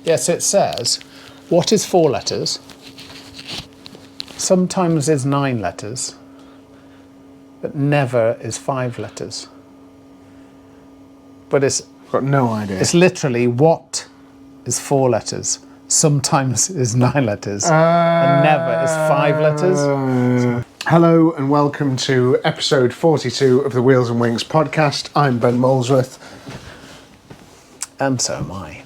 Yes, it says, what is 4 letters? Sometimes is 9 letters, but never is 5 letters. But it's Got no idea. it's literally what is 4 letters? Sometimes is 9 letters, and never is 5 letters. Hello and welcome to episode 42 of the Wheels and Wings podcast. I'm Ben Molesworth. And so am I.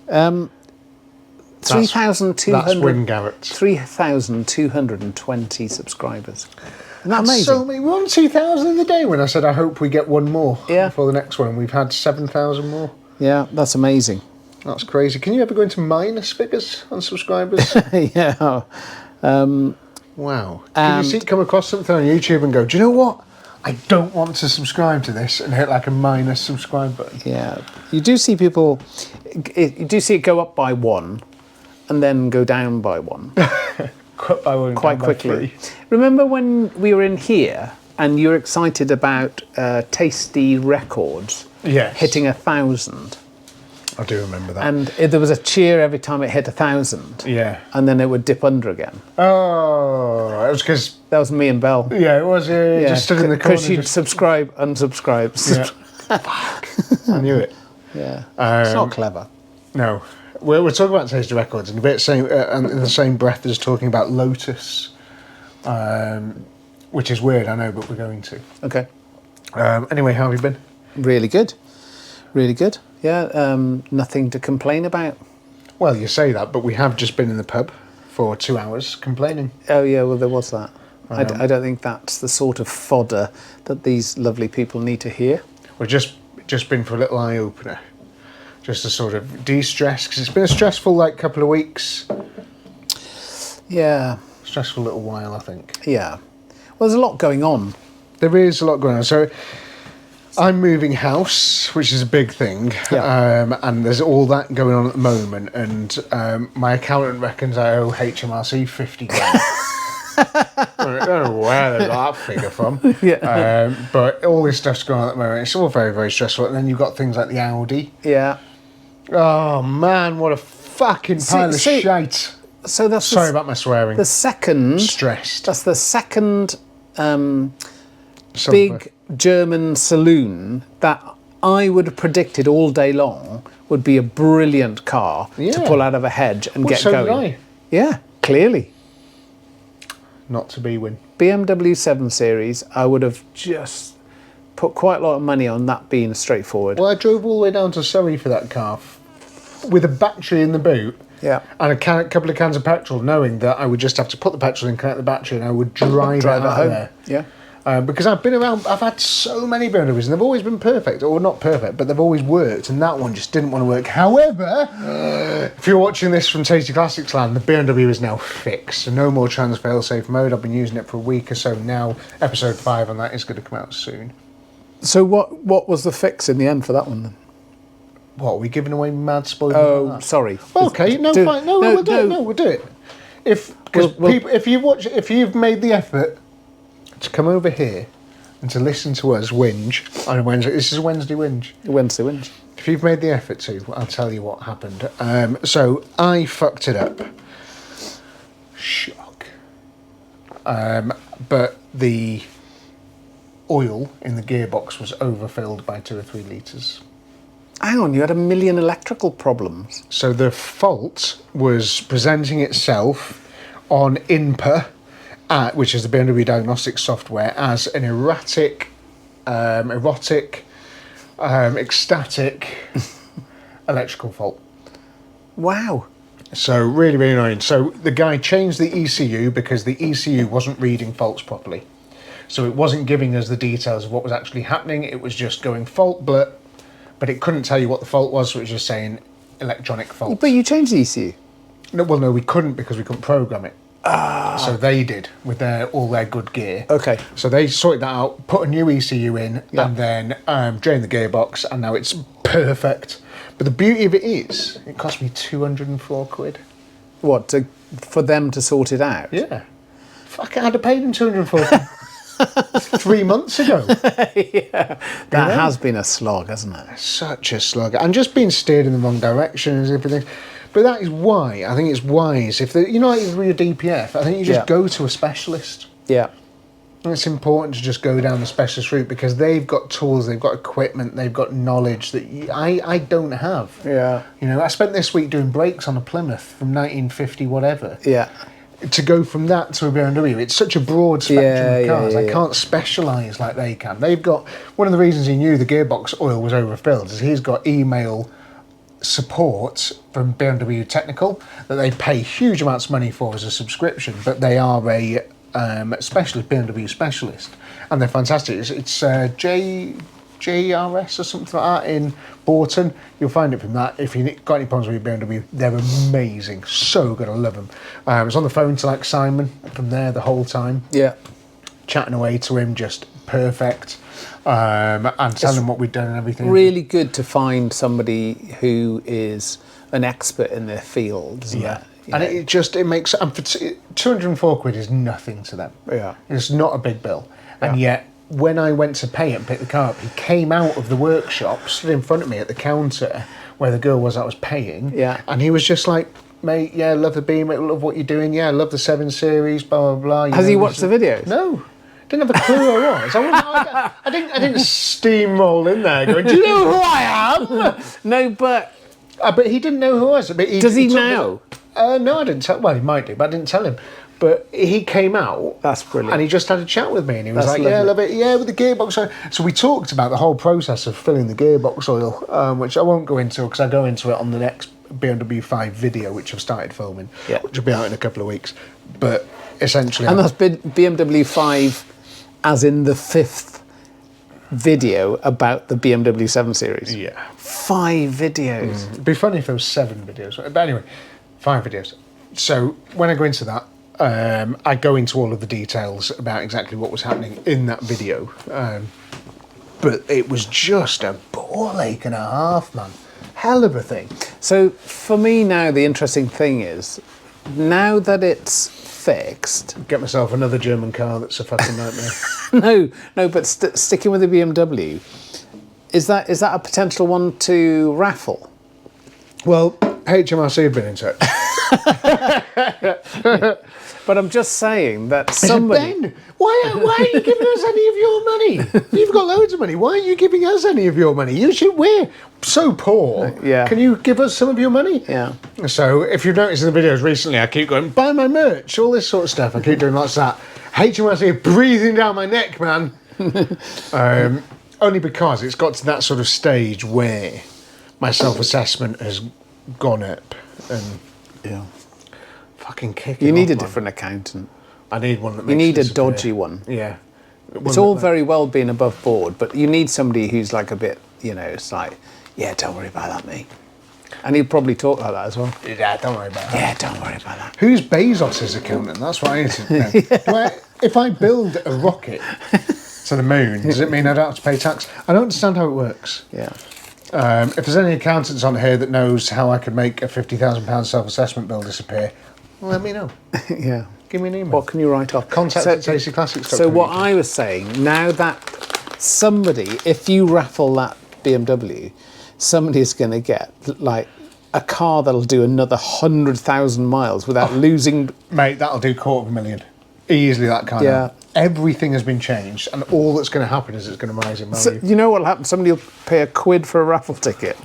3,200. That's Wynne, Garrett. 3,220 subscribers. Isn't that amazing? So we were on 2,000 the day when I said I hope we get one more before the next one. We've had 7,000 more. Yeah, that's amazing. That's crazy. Can you ever go into minus figures on subscribers? Yeah. Wow. Can you come across something on YouTube and go, do you know what? I don't want to subscribe to this, and hit like a minus subscribe button. Yeah. You do see people, you do see it go up by 1 and then go down by 1. Quite quickly. Remember when we were in here and you were excited about Tasty Records hitting 1,000? I do remember that. And there was a cheer every time it hit 1,000. Yeah. And then it would dip under again. Oh, it was because... That was me and Belle. Yeah, it was. Yeah, just stood in the corner. Because she'd subscribe, unsubscribe. Yeah. Fuck. I knew it. Yeah. It's not clever. No. We're talking about Tasty Records in a bit in the same breath as talking about Lotus, which is weird, I know, but we're going to. Okay. Anyway, how have you been? Really good. Really good. Yeah, nothing to complain about. Well, you say that, but we have just been in the pub for 2 hours complaining. Oh, yeah, well, there was that. I don't think that's the sort of fodder that these lovely people need to hear. We've just been for a little eye-opener, just to sort of de-stress, because it's been a stressful, couple of weeks. Yeah. Stressful little while, I think. Yeah. Well, there's a lot going on. There is a lot going on. So I'm moving house, which is a big thing, and there's all that going on at the moment, and my accountant reckons I owe HMRC 50 grand. I don't know where they got that figure from, but all this stuff's going on at the moment. It's all very, very stressful, and then you've got things like the Audi. Yeah. Oh, man, what a fucking pile of shite. So that's Sorry about my swearing. The second... Stressed. That's the second big German saloon that I would have predicted all day long would be a brilliant car to pull out of a hedge and get going. Did I. Yeah, clearly. Not to be Wynne. BMW 7 Series, I would have just put quite a lot of money on that being straightforward. Well, I drove all the way down to Surrey for that car with a battery in the boot. Yeah. And a couple of cans of petrol, knowing that I would just have to put the petrol in, connect the battery, and I would drive it out home. there. Yeah. Because I've been around, I've had so many BMWs, and they've always been perfect, or not perfect, but they've always worked, and that one just didn't want to work. However, if you're watching this from Tasty Classics land, the BMW is now fixed, so no more trans fail-safe mode. I've been using it for a week or so now. Episode 5 on that is going to come out soon. So what was the fix in the end for that one then? What, are we giving away mad spoilers? Oh, like that? sorry. Well, okay, fine. We'll do it. No, we'll do it. If you've made the effort to come over here and to listen to us whinge on a Wednesday. This is a Wednesday whinge. Wednesday whinge. If you've made the effort to, I'll tell you what happened. So I fucked it up. Shock. But the oil in the gearbox was overfilled by 2 or 3 litres. Hang on, you had 1 million electrical problems. So the fault was presenting itself on INPA, which is the BMW diagnostic software, as an ecstatic electrical fault. Wow. So really, really annoying. So the guy changed the ECU because the ECU wasn't reading faults properly. So it wasn't giving us the details of what was actually happening. It was just going fault blip, but it couldn't tell you what the fault was, so it was just saying electronic fault. But you changed the ECU? No, we couldn't because we couldn't program it. So they did with all their good gear. Okay. So they sorted that out, put a new ECU in, and then drained the gearbox, and now it's perfect. But the beauty of it is, it cost me 204 quid. What, for them to sort it out? Yeah. Fuck, I'd have paid them 204 quid. 3 months ago. Yeah, that has been a slog, hasn't it? Such a slug. And just being steered in the wrong direction and everything. But that is why I think it's wise. If you know, like with your DPF, I think you just go to a specialist. Yeah. And it's important to just go down the specialist route because they've got tools, they've got equipment, they've got knowledge that I don't have. Yeah. You know, I spent this week doing brakes on a Plymouth from 1950 whatever. Yeah. To go from that to a BMW, it's such a broad spectrum of cars. I can't specialise like they can. They've got, one of the reasons he knew the gearbox oil was overfilled is he's got email support from BMW Technical that they pay huge amounts of money for as a subscription, but they are a specialist, BMW specialist, and they're fantastic. It's JRS or something like that in Borton. You'll find it from that. If you've got any problems with your BMW, they're amazing. So good, I love them. I was on the phone to like Simon from there the whole time. Yeah. Chatting away to him, just perfect. And telling him what we'd done and everything. Really good to find somebody who is an expert in their field, isn't it? And it makes, and for 204 quid is nothing to them. Yeah. It's not a big bill. And yet, when I went to pay it and pick the car up, he came out of the workshop, stood in front of me at the counter where the girl was I was paying. Yeah. And he was just like, mate, yeah, love the Beam, love what you're doing, yeah, love the 7 Series, blah, blah, blah. Has he watched the videos? No. Didn't have a clue who I was. I didn't steamroll in there going, do you know who I am? No, but he didn't know who I was. But does he now? No, I didn't tell. Well, he might do, but I didn't tell him. But he came out. That's brilliant. And he just had a chat with me, and he was like, lovely. "Yeah, I love it. Yeah, with the gearbox oil." So we talked about the whole process of filling the gearbox oil, which I won't go into because I go into it on the next BMW 5 video, which I've started filming, which will be out in a couple of weeks. But essentially, and that's BMW 5, as in the 5th video about the BMW 7 Series. Yeah, 5 videos. It'd be funny if there was 7 videos, but anyway, 5 videos. So when I go into that, I go into all of the details about exactly what was happening in that video. But it was just a ball ache and a half, man. Hell of a thing. So for me now, the interesting thing is, now that it's fixed... Get myself another German car that's a fucking nightmare. No, but sticking with the BMW, is that a potential one to raffle? Well, HMRC have been in touch. But I'm just saying that somebody... Ben, why are you giving us any of your money? You've got loads of money. Why are you giving us any of your money? We're so poor. Yeah. Can you give us some of your money? Yeah. So if you've noticed in the videos recently, I keep going, buy my merch, all this sort of stuff. I keep doing lots of that. HMRC breathing down my neck, man. Only because it's got to that sort of stage where my self-assessment has gone up and fucking kicking. You need off, a different accountant. I need one that makes You need a disappear. dodgy one. Yeah. It's all very well being above board, but you need somebody who's like a bit, it's like, yeah, don't worry about that, mate. And he'd probably talk like that as well. Yeah, don't worry about that. Yeah, don't worry about that. Who's Bezos' accountant? That's what I need to know. If I build a rocket to the moon, does it mean I don't have to pay tax? I don't understand how it works. Yeah. If there's any accountants on here that knows how I could make a £50,000 self-assessment bill disappear, let me know. Yeah. Give me an email. What can you write off? Contact at Tasty Classics. So what I was saying, now that somebody, if you raffle that BMW, somebody's going to get like a car that'll do another 100,000 miles without losing... Mate, that'll do £250,000. Easily that car. Yeah. Everything has been changed, and all that's going to happen is it's going to rise in value. So, you know what'll happen? Somebody will pay £1 for a raffle ticket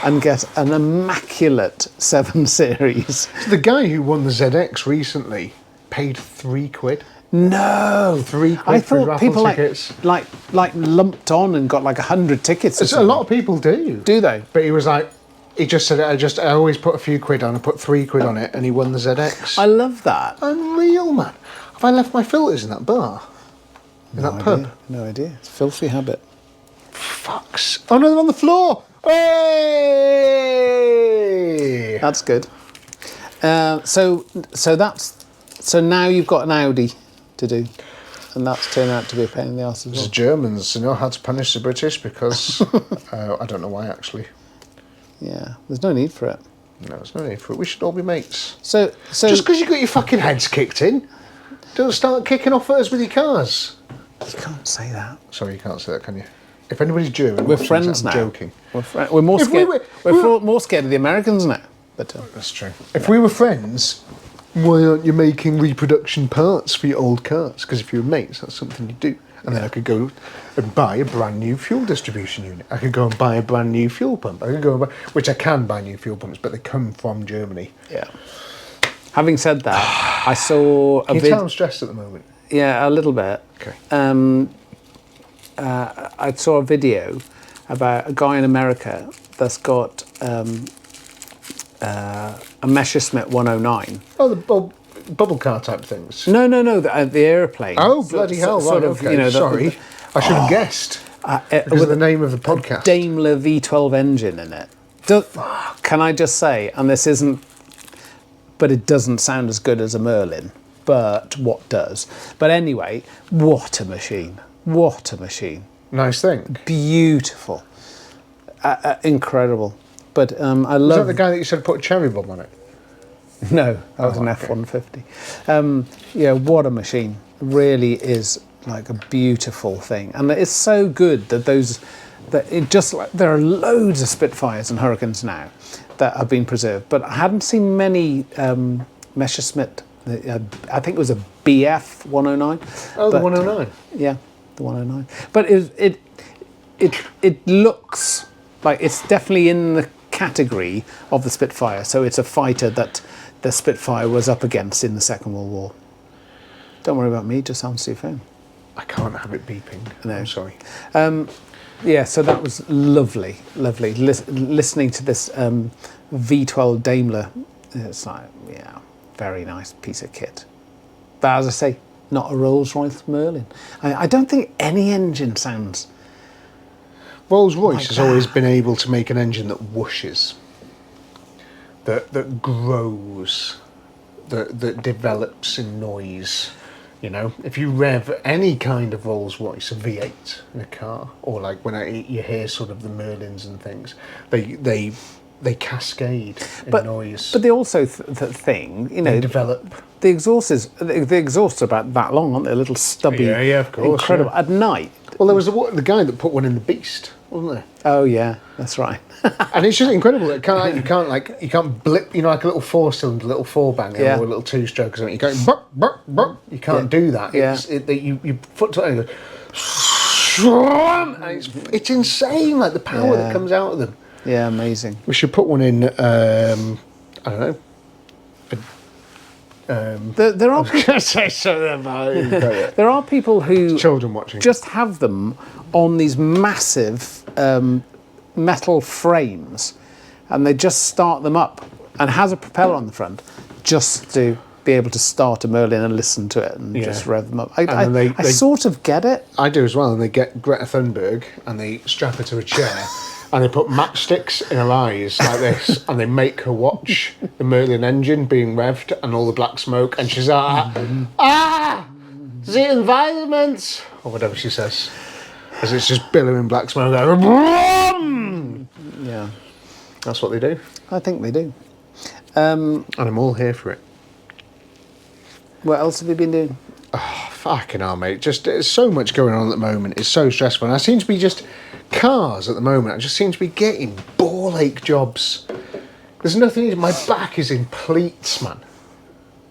and get an immaculate 7 Series. So the guy who won the ZX recently paid £3. No, £3 I for thought raffle people tickets. like lumped on and got like 100 tickets. Or A lot of people do. Do they? But he was like, he just said, I always put a few quid on. I put £3 on it, and he won the ZX. I love that. Unreal, man. Have I left my filters in that bar? In that pub? No idea. It's a filthy habit. Fucks. Oh no, they're on the floor. Hey! That's good. So now you've got an Audi to do, and that's turned out to be a pain in the arse as well. The Germans know how to punish the British because I don't know why actually. Yeah, there's no need for it. No, there's no need for it. We should all be mates. So Just because you got your fucking heads kicked in, don't start kicking off at us with your cars. You can't say that. Sorry, you can't say that, can you? If anybody's German, We're friends now. Joking. We're more scared. We're more scared of the Americans now. But that's true. If we were friends, why aren't you making reproduction parts for your old cars? Because if you were mates, that's something you do. And then I could go and buy a brand new fuel distribution unit. I could go and buy a brand new fuel pump. I could go and buy, which I can buy new fuel pumps, but they come from Germany. Yeah. Having said that, I saw a Can you tell I'm stressed at the moment? Yeah, a little bit. Okay. I saw a video about a guy in America that's got a Messerschmitt 109. Oh, the bubble car type things. No, the airplane. Oh, bloody hell! Right, okay. You know, sorry, I should have guessed. Because of the name of the podcast. Daimler V12 engine in it. Can I just say, and this isn't, but it doesn't sound as good as a Merlin. But what does? But anyway, what a machine! What a machine! Nice thing. Beautiful. Incredible. But I love. Was that the guy that you said put a cherry bomb on it? No, that was an F-150. Yeah, what a machine! Really is like a beautiful thing, and it's so good that there are loads of Spitfires and Hurricanes now that have been preserved. But I hadn't seen many Messerschmitt. I think it was a BF 109. Oh, the 109. Yeah, the 109. But it looks like it's definitely in the category of the Spitfire. So it's a fighter that the Spitfire was up against in the Second World War. Don't worry about me, just answer your phone. I can't have it beeping. No. I'm sorry. Yeah, so that was lovely. Listening to this V12 Daimler, it's like, yeah, very nice piece of kit. But as I say, not a Rolls-Royce Merlin. I don't think any engine sounds... Rolls-Royce has always been able to make an engine that whooshes, that grows, that develops in noise. You know, if you rev any kind of Rolls-Royce, a V8 in a car, or like when you hear sort of the Merlins and things, they cascade in noise. But they also thing, you know, they develop. The exhausts are about that long, aren't they? A little stubby. Yeah, of course. Incredible. Yeah. At night. Well, there was the guy that put one in the Beast, wasn't there? Oh yeah, that's right. And it's just incredible. You can't blip. You know, like a little 4-cylinder, little 4-banger, or a little 2-stroke or something. You go buck, buck, buck. You can't do that. Yeah. You put to it and it's insane. Like the power that comes out of them. Yeah, amazing. We should put one in. I don't know. There are people, there are people who children watching just have them on these massive metal frames, and they just start them up, and has a propeller on the front, just to be able to start a Merlin and listen to it and just rev them up. I sort of get it. I do as well. And they get Greta Thunberg and they strap her to a chair. And they put matchsticks in her eyes like this, and they make her watch the Merlin engine being revved and all the black smoke, and she's like, the environment, or whatever she says, as it's just billowing black smoke. Yeah, that's what they do. I think they do. And I'm all here for it. What else have you been doing? Oh, fucking hell, mate. Just there's so much going on at the moment. It's so stressful. And I seem to be just cars at the moment. I just seem to be getting ball ache jobs. There's nothing. My back is in pleats, man.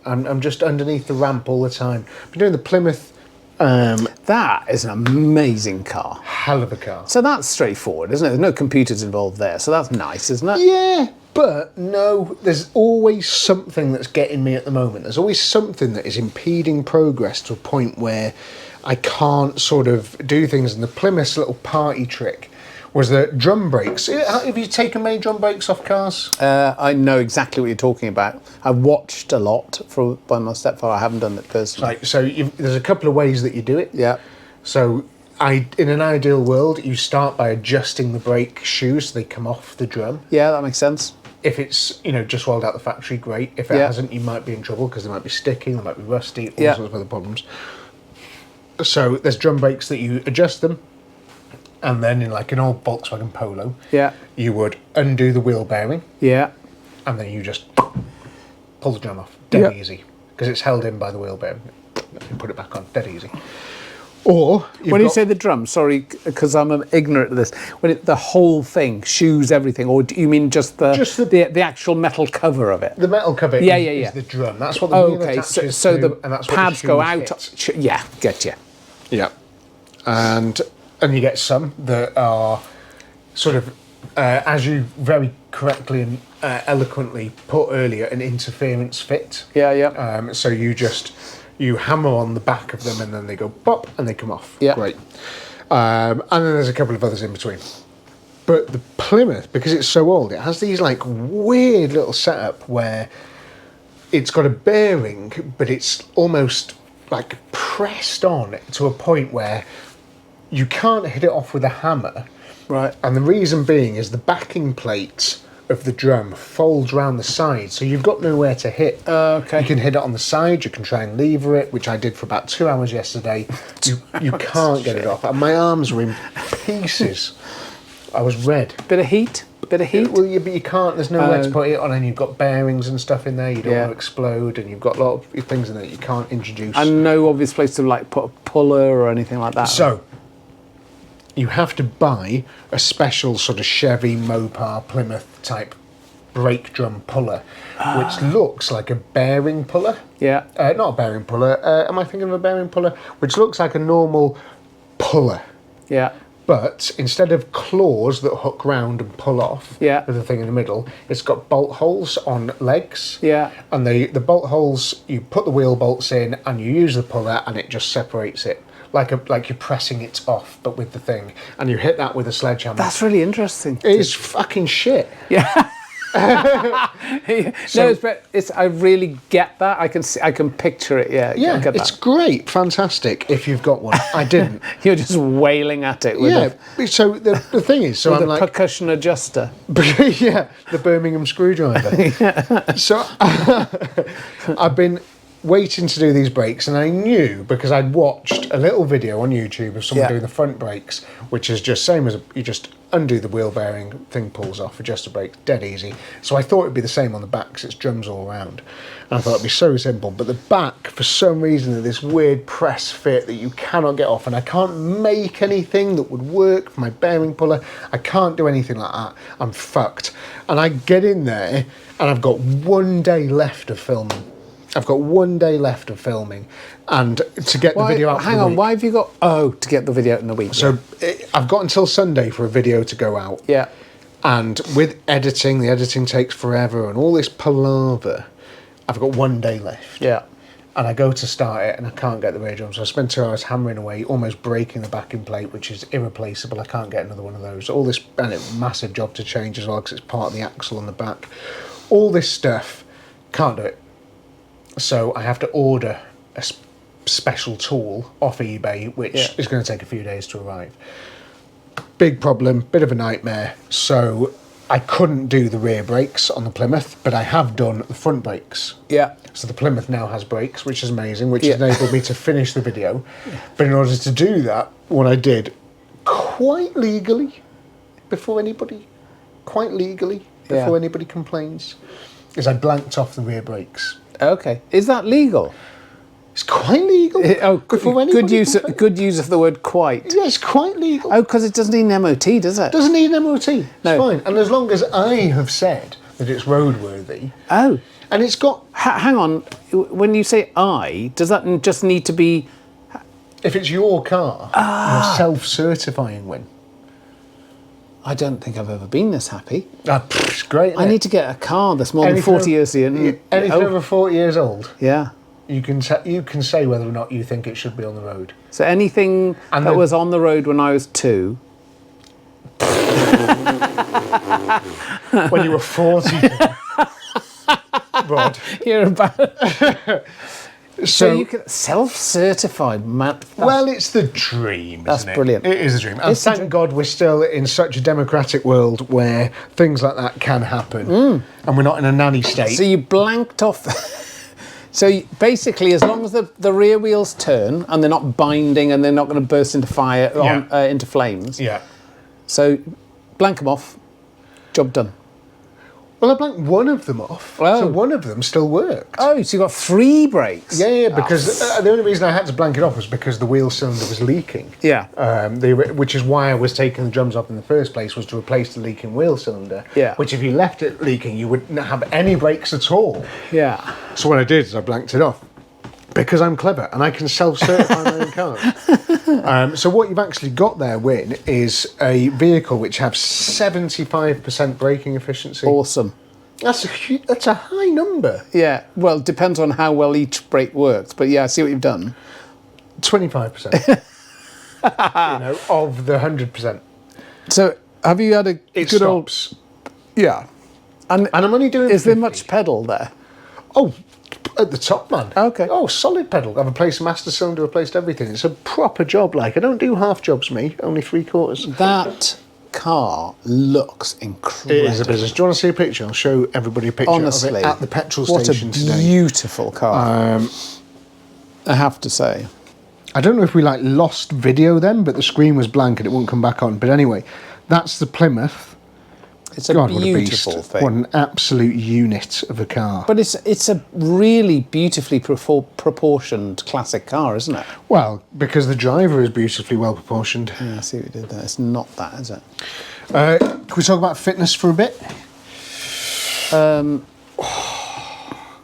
I'm just underneath the ramp all the time. I've been doing the Plymouth. That is an amazing car. Hell of a car. So that's straightforward, isn't it? There's no computers involved there, so that's nice, isn't it? Yeah, but no, there's always something that's getting me at the moment. There's always something that is impeding progress to a point where I can't sort of do things. And the Plymouth's little party trick was the drum brakes. Have you taken many drum brakes off cars? I know exactly what you're talking about. I've watched a lot by my stepfather. I haven't done it personally. Right, so there's a couple of ways that you do it. Yeah. So in an ideal world, you start by adjusting the brake shoes so they come off the drum. Yeah, that makes sense. If it's just rolled out the factory, great. If it hasn't, you might be in trouble because they might be sticking, they might be rusty, all sorts of other problems. So there's drum brakes that you adjust them, and then in like an old Volkswagen Polo, you would undo the wheel bearing, and then you just pull the drum off, dead easy, because it's held in by the wheel bearing. You put it back on, dead easy. Or when you say the drum, sorry, because I'm ignorant of this. When the whole thing, shoes, everything, or do you mean just the actual metal cover of it? The metal cover is the drum. That's what the wheel attaches so to, the and that's what pads the go shoes out. hit. Yeah, get you. Yeah, and you get some that are sort of, as you very correctly and eloquently put earlier, an interference fit. Yeah. So you hammer on the back of them and then they go pop and they come off. Yeah. Great. And then there's a couple of others in between. But the Plymouth, because it's so old, it has these like weird little setup where it's got a bearing, but it's almost like pressed on to a point where you can't hit it off with a hammer. Right. And the reason being is the backing plate of the drum folds round the side, so you've got nowhere to hit. Okay. You can hit it on the side, you can try and lever it, which I did for about 2 hours yesterday. You can't get it off. And my arms were in pieces. I was red. Bit of heat? Well, but you can't, there's nowhere to put it on, and you've got bearings and stuff in there, you don't want to explode, and you've got a lot of things in there that you can't introduce. And no obvious place to like put a puller or anything like that? So, you have to buy a special sort of Chevy Mopar Plymouth type brake drum puller, which looks like a bearing puller. Yeah. Not a bearing puller. Am I thinking of a bearing puller? Which looks like a normal puller. Yeah. But instead of claws that hook round and pull off with the thing in the middle, it's got bolt holes on legs. Yeah. And the bolt holes, you put the wheel bolts in and you use the puller and it just separates it. Like you're pressing it off, but with the thing. And you hit that with a sledgehammer. That's really interesting. It is fucking shit. Yeah. I really get that. I can picture it. Yeah. Yeah, I get it's that. great, fantastic. If you've got one, I didn't. You're just wailing at it. With So the thing is, so with I'm a like percussion adjuster. yeah, the Birmingham screwdriver. So I've been waiting to do these brakes, and I knew because I'd watched a little video on YouTube of someone doing the front brakes, which is just same as you just undo the wheel bearing, thing pulls off, adjust the brakes, dead easy. So I thought it'd be the same on the back because it's drums all around, and I thought it'd be so simple. But the back, for some reason, is this weird press fit that you cannot get off, and I can't make anything that would work for my bearing puller. I can't do anything like that. I'm fucked. And I get in there, and I've got 1 day left of filming. I've got 1 day left of filming, and to get the video out. Hang on, why have you got? Oh, to get the video out in a week. So I've got until Sunday for a video to go out. Yeah. And with editing, the editing takes forever, and all this palaver. I've got 1 day left. Yeah. And I go to start it, and I can't get the radio drum. So I spend 2 hours hammering away, almost breaking the backing plate, which is irreplaceable. I can't get another one of those. All this, and it's a massive job to change as well, because it's part of the axle on the back. All this stuff, can't do it. So I have to order a special tool off eBay, which is going to take a few days to arrive. Big problem, bit of a nightmare. So I couldn't do the rear brakes on the Plymouth, but I have done the front brakes. Yeah. So the Plymouth now has brakes, which is amazing, which enabled me to finish the video. But in order to do that, what I did, quite legally, before anybody complains, is I blanked off the rear brakes. Okay. Is that legal? It's quite legal. Good use of the word quite. Yeah, it's quite legal. Oh, because it doesn't need an MOT, does it? Doesn't need an MOT. It's No. fine. And as long as I have said that it's roadworthy. Oh. And it's got... Hang on. When you say does that just need to be... If it's your car, you're self-certifying, Wynne. I don't think I've ever been this happy. It's great, I need to get a car that's more than 40 years in. Anything over 40 years old. Yeah. You can say whether or not you think it should be on the road. So anything that was on the road when I was 2... When you were 40. Rod. You're about... So you can self-certified, man. Well, it's the dream. That's isn't it? brilliant. It is a dream, and thank God we're still in such a democratic world where things like that can happen, and we're not in a nanny state. So you blanked off. So basically, as long as the rear wheels turn and they're not binding and they're not going to burst into fire into flames. Yeah. So blank them off. Job done. Well, I blanked one of them off, so one of them still worked. Oh, so you got 3 brakes? Yeah, because the only reason I had to blank it off was because the wheel cylinder was leaking. Yeah. Which is why I was taking the drums off in the first place, was to replace the leaking wheel cylinder. Yeah. Which, if you left it leaking, you wouldn't have any brakes at all. Yeah. So what I did is I blanked it off. Because I'm clever and I can self-certify my own cars. So what you've actually got there, Wynne, is a vehicle which has 75% braking efficiency. Awesome. That's a high number. Yeah, well, it depends on how well each brake works, but yeah, I see what you've done. 25%. Of the 100%. So have you had a It good stops. Yeah. And I'm only doing Is 50. there much pedal there? Oh, at the top, man. Okay. Oh, solid pedal. I've replaced the master cylinder, replaced everything. It's a proper job, like. I don't do half jobs, me. Only 3/4. That car looks incredible. It is a business. Do you want to see a picture? I'll show everybody a picture Honestly, of it at the petrol what station a today. beautiful car. I have to say. I don't know if we lost video then, but the screen was blank and it wouldn't come back on. But anyway, that's the Plymouth. It's a God, what a beautiful beast. thing. What an absolute unit of a car. But it's a really beautifully proportioned classic car, isn't it? Well, because the driver is beautifully well proportioned. Yeah, I see what you did there. It's not that, is it? Can we talk about fitness for a bit?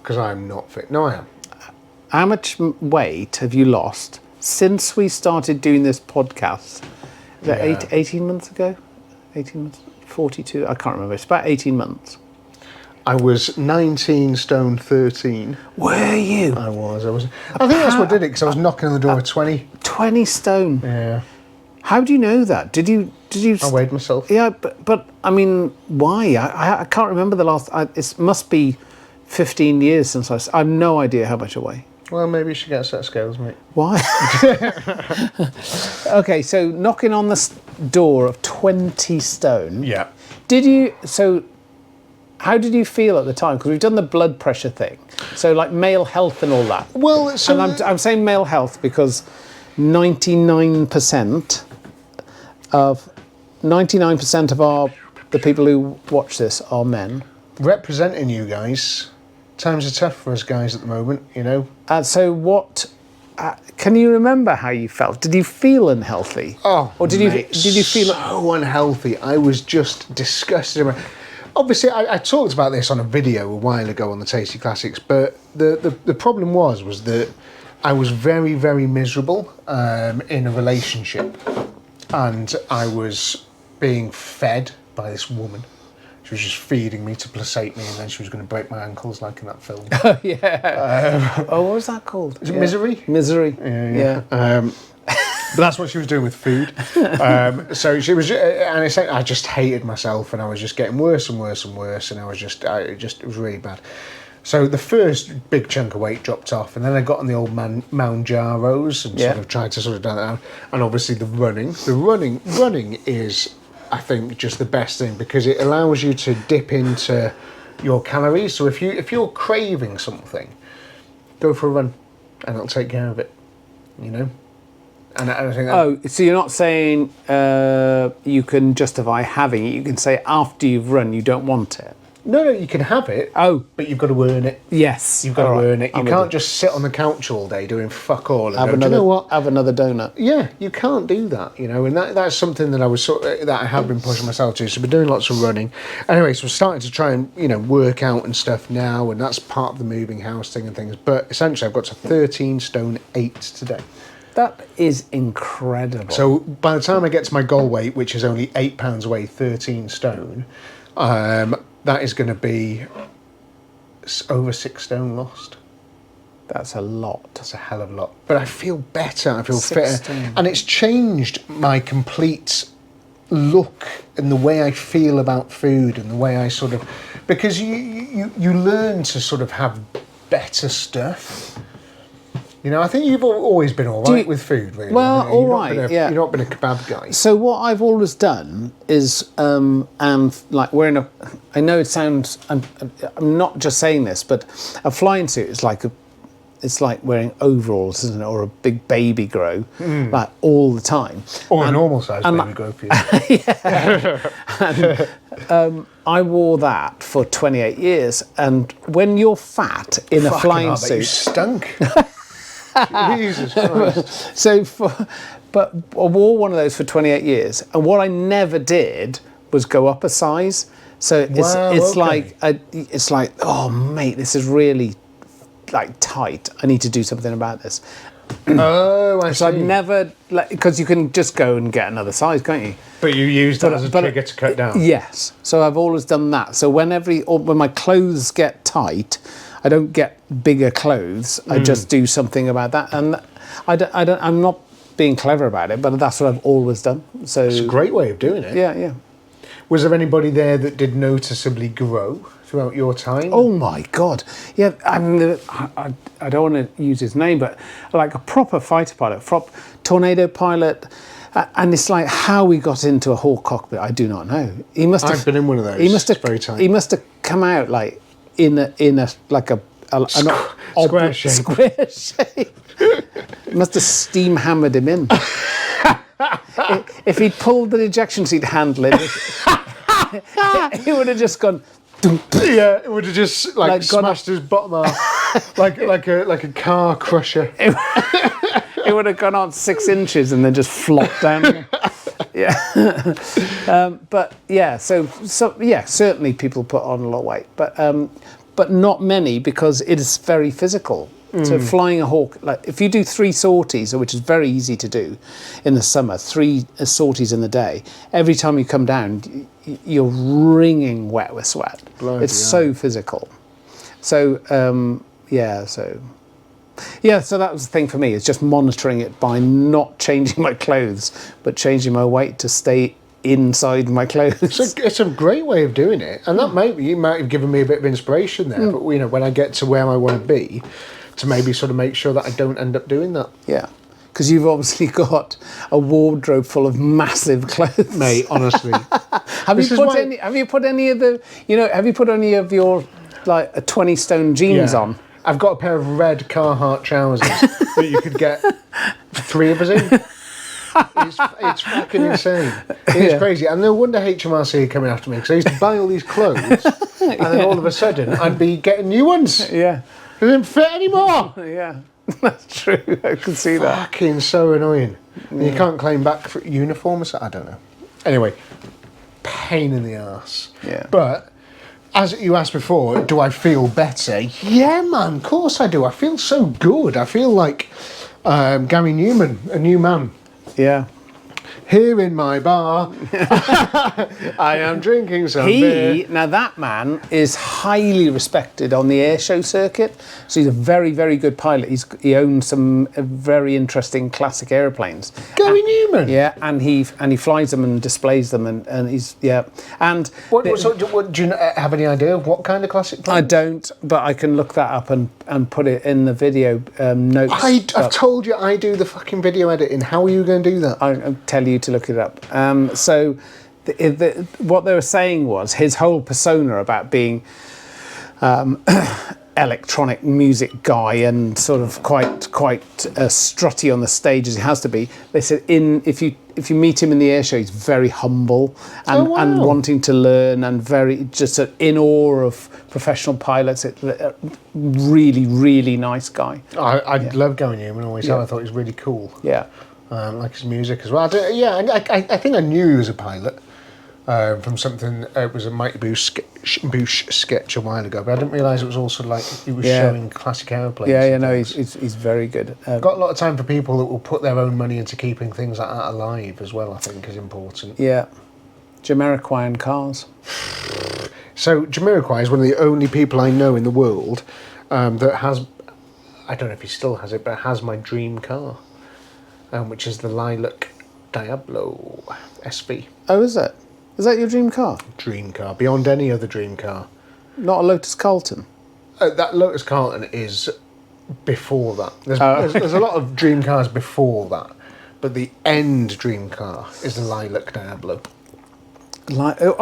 Because I'm not fit. No, I am. How much weight have you lost since we started doing this podcast? Is that 18 months ago? 18 months? 42? I can't remember. It's about 18 months. I was 19 stone 13. Were you? I was. I think that's what did it, because I was knocking on the door of 20. 20 stone? Yeah. How do you know that? Did you? I weighed myself. Yeah, but I mean, why? I can't remember the last. It must be 15 years since I have no idea how much I weigh. Well, maybe you should get a set of scales, mate. Why? Okay, so knocking on the door of 20 stone. Yeah. How did you feel at the time? Because we've done the blood pressure thing. So like male health and all that. Well, so... And I'm saying male health because 99% of the people who watch this are men. Representing you guys... Times are tough for us guys at the moment, So what? Can you remember how you felt? Did you feel unhealthy? Oh, or did you feel so unhealthy? I was just disgusted. Obviously, I talked about this on a video a while ago on the Tasty Classics, but the problem was that I was very, very miserable in a relationship, and I was being fed by this woman. She was just feeding me to placate me, and then she was going to break my ankles, like in that film. Yeah. What was that called? Is it Misery? Misery. Yeah. But that's what she was doing with food. So she was, and I just hated myself, and I was just getting worse and worse and worse, and it was really bad. So the first big chunk of weight dropped off, and then I got on the old Mounjaros and sort of tried to sort of down that down. And obviously the running is, I think, just the best thing, because it allows you to dip into your calories. So if you're craving something, go for a run, and it'll take care of it. And I think that... so you're not saying you can justify having it. You can say after you've run, you don't want it. No, you can have it. But you've got to earn it. Yes. You've got to earn it. You can't just sit on the couch all day doing fuck all. And do you know what? Have another donut. Yeah, you can't do that, and that's something that I have been pushing myself to. So I've been doing lots of running. Anyway, so we're starting to try and, work out and stuff now, and that's part of the moving house thing and things. But essentially, I've got to 13 stone 8 today. That is incredible. So by the time I get to my goal weight, which is only 8 pounds away, 13 stone, that is going to be over 6 stone lost. That's a lot. That's a hell of a lot. But I feel better. I feel fitter. And it's changed my complete look and the way I feel about food and the way I sort of... Because you learn to sort of have better stuff. I think you've always been all right with food, really. Well, all right, yeah. You've not been a kebab guy. So what I've always done is, and like we're in a... I know it sounds... I'm not just saying this, but a flying suit is like it's like wearing overalls, isn't it, or a big baby grow, like all the time. Or a normal size baby grow for you. I wore that for 28 years, and when you're fat in a flying suit, you stunk. Jesus Christ. But I wore one of those for 28 years, and what I never did was go up a size. So it's like, oh mate, this is really like tight. I need to do something about this. Oh, I see. So I've never, because you can just go and get another size, can't you? But you use that as a trigger to cut down. Yes. So I've always done that. So when my clothes get tight, I don't get bigger clothes. I just do something about that, and I'm not being clever about it, but that's what I've always done. So it's a great way of doing it. Yeah, yeah. Was there anybody there that did noticeably grow throughout your time? Oh my God! Yeah, I mean, I don't want to use his name, but like a proper fighter pilot, tornado pilot, and it's like how we got into a Hawk cockpit. I do not know. He must have. I've been in one of those. He must have. Very tight. He must have come out like in a like an square shape. Square shape. Must have steam hammered him in. If he'd pulled the ejection seat handle in, he would have just gone. Yeah, it would have just like smashed his bottom off, like a car crusher. It would have gone on 6 inches and then just flopped down. Yeah, but yeah, so yeah, certainly people put on a lot of weight, but not many because it is very physical. So flying a Hawk, like if you do 3 sorties, which is very easy to do in the summer, 3 sorties in the day, every time you come down, you're wringing wet with sweat. Bloody so physical. So, so that was the thing for me. It's just monitoring it by not changing my clothes, but changing my weight to stay inside my clothes. It's a great way of doing it, and that you might have given me a bit of inspiration there. But when I get to where I want to be, to maybe sort of make sure that I don't end up doing that. Yeah, because you've obviously got a wardrobe full of massive clothes, mate. Honestly, have you put any of your like a 20-stone jeans on? I've got a pair of red Carhartt trousers that you could get 3 of us in. It's fucking insane. It's crazy. And no wonder HMRC are coming after me, because I used to buy all these clothes and then all of a sudden I'd be getting new ones. Yeah. They didn't fit anymore. Yeah, that's true. I can see that. Fucking so annoying. And you can't claim back for uniforms. I don't know. Anyway, pain in the arse. Yeah. But as you asked before, do I feel better? Yeah, man. Of course I do. I feel so good. I feel like Gary Numan, a new man. Yeah. Here in my bar, I am drinking some beer. Now that man is highly respected on the airshow circuit. So he's a very, very good pilot. He owns some very interesting classic airplanes. Gary Numan. Yeah, and he flies them and displays them, and he's And do you have any idea of what kind of classic planes? I don't, but I can look that up and put it in the video notes. I've told you I do the fucking video editing. How are you going to do that? I'll tell you to look it up. So what they were saying was his whole persona about being electronic music guy and sort of quite strutty on the stage as he has to be. They said if you meet him in the air show, he's very humble and wanting to learn and very just in awe of professional pilots. Really, really nice guy. I love going Newman. Always have. I thought he was really cool. Yeah. Like his music as well. I think I knew he was a pilot from something. It was a Mighty Boosh sketch a while ago, but I didn't realise it was also like he was showing classic airplanes. Yeah, no, he's very good. Got a lot of time for people that will put their own money into keeping things like that alive as well. I think is important. Yeah, Jamiroquai and cars. So Jamiroquai is one of the only people I know in the world that has. I don't know if he still has it, but has my dream car. Which is the Lilac Diablo SV. Oh, is it? Is that your dream car? Dream car, beyond any other dream car. Not a Lotus Carlton? That Lotus Carlton is before that. There's a lot of dream cars before that, but the end dream car is the Lilac Diablo.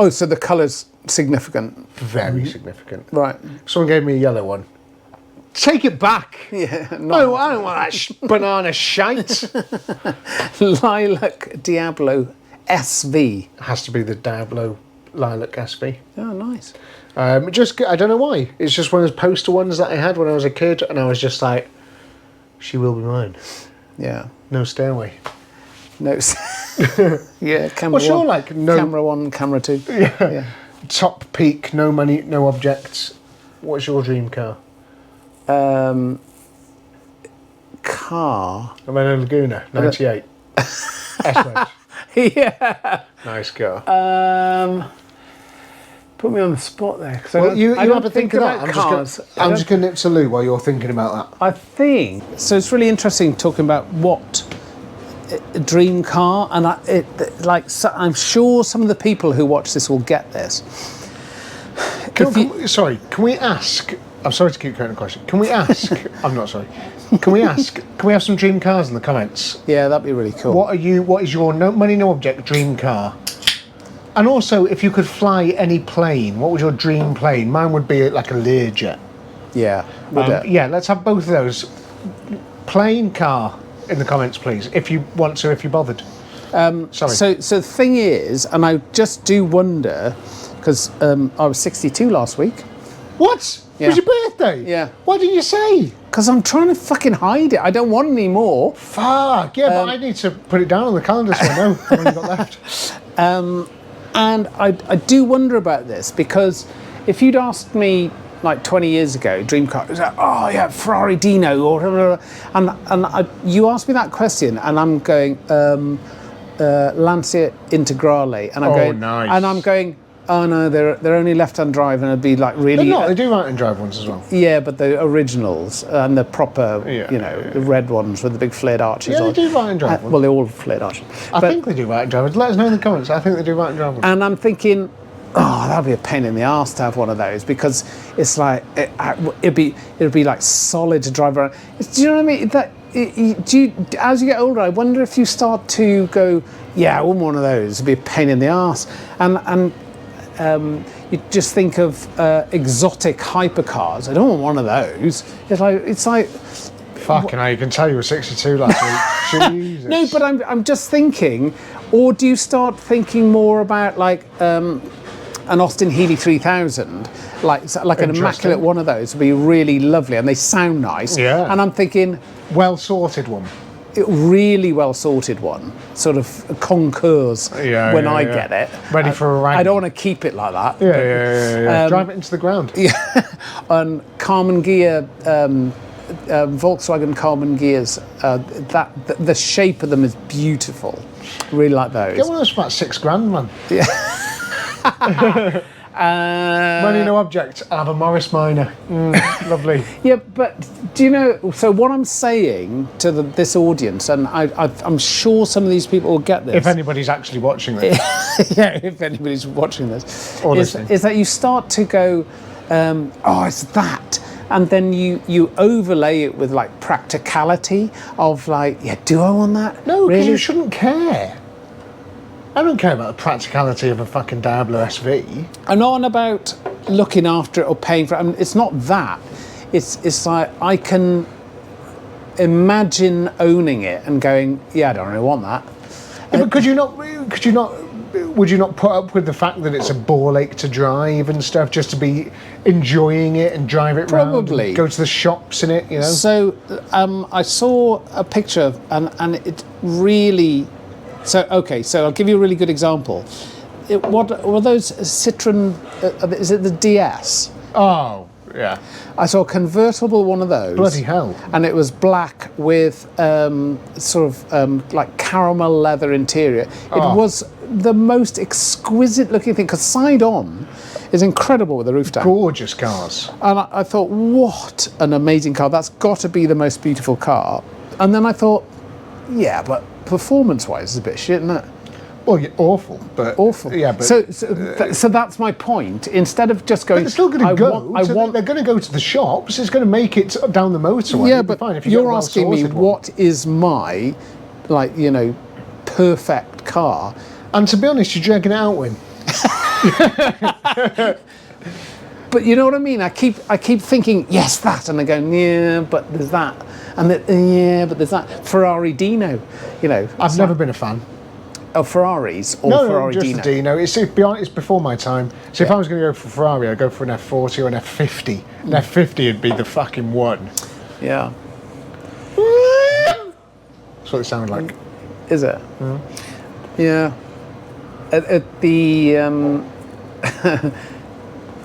So the colour's significant? Very significant. Right. Someone gave me a yellow one. Take it back. Yeah, I don't want that banana shite. Lilac Diablo SV. Has to be the Diablo Lilac SV. Oh, nice. I don't know why. It's just one of those poster ones that I had when I was a kid, and I was just like, she will be mine. Yeah. No stairway. No. Yeah, camera What's your, one. like, no... Camera one, camera two. Yeah. Top peak, no money, no objects. What's your dream car? Car. I'm in a Laguna, 98. S-Wedge. Yeah. Nice car. Put me on the spot there. Well, you have to think of about that. cars. I'm just going to nip to Lou while you're thinking about that. I think so. It's really interesting talking about what a dream car, and I'm sure some of the people who watch this will get this. Can we ask? I'm sorry to keep going the question. Can we ask? I'm not sorry. Can we ask? Can we have some dream cars in the comments? Yeah, that'd be really cool. What is your no money, no object dream car? And also, if you could fly any plane, what was your dream plane? Mine would be like a Learjet. Yeah. Yeah, let's have both of those. Plane, car, in the comments, please. If you want to, if you're bothered. Sorry. So the thing is, and I just do wonder, because I was 62 last week. What? Yeah. It was your birthday? Yeah. Why didn't you say? Because I'm trying to fucking hide it. I don't want any more. Fuck. Yeah, but I need to put it down on the calendar so I know how many got left. And I do wonder about this, because if you'd asked me like 20 years ago, dream car, it was like, oh yeah, Ferrari Dino, or you asked me that question, and I'm going Lancia Integrale, and I'm going, nice. And I'm going, oh no, they're only left-hand drive, and it'd be like really. They're not. They do right-hand drive ones as well. Yeah, but the originals and the proper, the red ones with the big flared arches. Yeah, they do right-hand drive ones. Well, they're all flared arches. I think they do right-hand drive ones. Let us know in the comments. I think they do right-hand drive ones. And I'm thinking, oh, that'd be a pain in the arse to have one of those, because it's like it'd be like solid to drive around. Do you know what I mean? As you get older, I wonder if you start to go, yeah, I want one of those. It'd be a pain in the arse, and you just think of exotic hypercars. I don't want one of those. It's like fucking hell, you can tell you were 62 last week. Jesus. No, but I'm just thinking, or do you start thinking more about like an Austin Healey 3000, like an immaculate one of those would be really lovely, and they sound nice. Yeah. And I'm thinking, well sorted one. Really well sorted one, sort of concours when I get it. Ready for a ride. I don't want to keep it like that. Yeah. Drive it into the ground. Yeah. And Carbon gear, Volkswagen Carbon gears, the shape of them is beautiful. Really like those. Get one of those for about $6,000, man. Yeah. Money, no object. I'll have a Morris Minor. Lovely. Yeah, but do you know? So what I'm saying to this audience, and I'm sure some of these people will get this. If anybody's actually watching this. Yeah, if anybody's watching this, or listening, is that you start to go, oh, it's that. And then you overlay it with like practicality of like, yeah, do I want that? No, because really? You shouldn't care. I don't care about the practicality of a fucking Diablo SV. I'm not on about looking after it or paying for it. I mean, it's not that. It's like I can imagine owning it and going, yeah, I don't really want that. Yeah, but would you not put up with the fact that it's a bore ache to drive and stuff, just to be enjoying it and drive it around? Probably. Go to the shops in it, you know? So I saw a picture and it really... So I'll give you a really good example. What were those Citroen, is it the DS? Oh, yeah. I saw a convertible one of those. Bloody hell. And it was black with like caramel leather interior. It was the most exquisite looking thing, because side on is incredible with the roof down. Gorgeous cars. And I thought, what an amazing car. That's got to be the most beautiful car. And then I thought, yeah, but performance-wise, it's a bit shit, isn't it? Well, yeah, awful, but awful. Yeah, but so that's my point. Instead of just going, but it's still going to go. They're going to go to the shops. It's going to make it down the motorway. Yeah, but fine if you're asking me what is my, perfect car. And to be honest, you're dragging it out, Wynne. But you know what I mean? I keep thinking, yes, that, and I go, yeah, but there's that, and yeah, but there's that. Ferrari Dino, you know. I've never been a fan. Of Ferraris or No, Ferrari just Dino? the Dino. It's before my time. So if I was going to go for Ferrari, I'd go for an F40 or an F50. An F50 would be the fucking one. Yeah. That's what it sounded like. Is it? Yeah. At the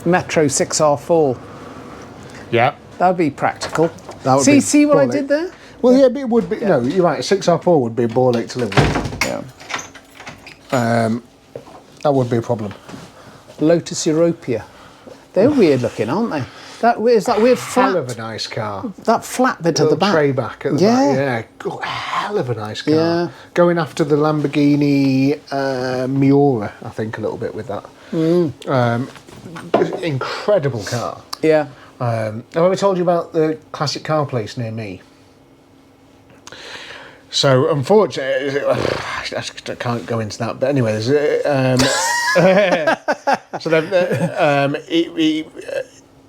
Metro 6R4. Yeah. That would be practical. That would be See what I ball did there? Well, yeah, but it would be. Yeah. No, you're right. A 6R4 would be a ball ache to live with. Yeah. That would be a problem. Lotus Europea. They're weird looking, aren't they? That weird flat. Hell of a nice car. That flat bit at the back. Tray back at the back. Yeah. God, hell of a nice car. Yeah. Going after the Lamborghini Miura, I think, a little bit with that. Incredible car. Yeah. Have I ever told you about the classic car place near me? So, unfortunately, I can't go into that. But anyway,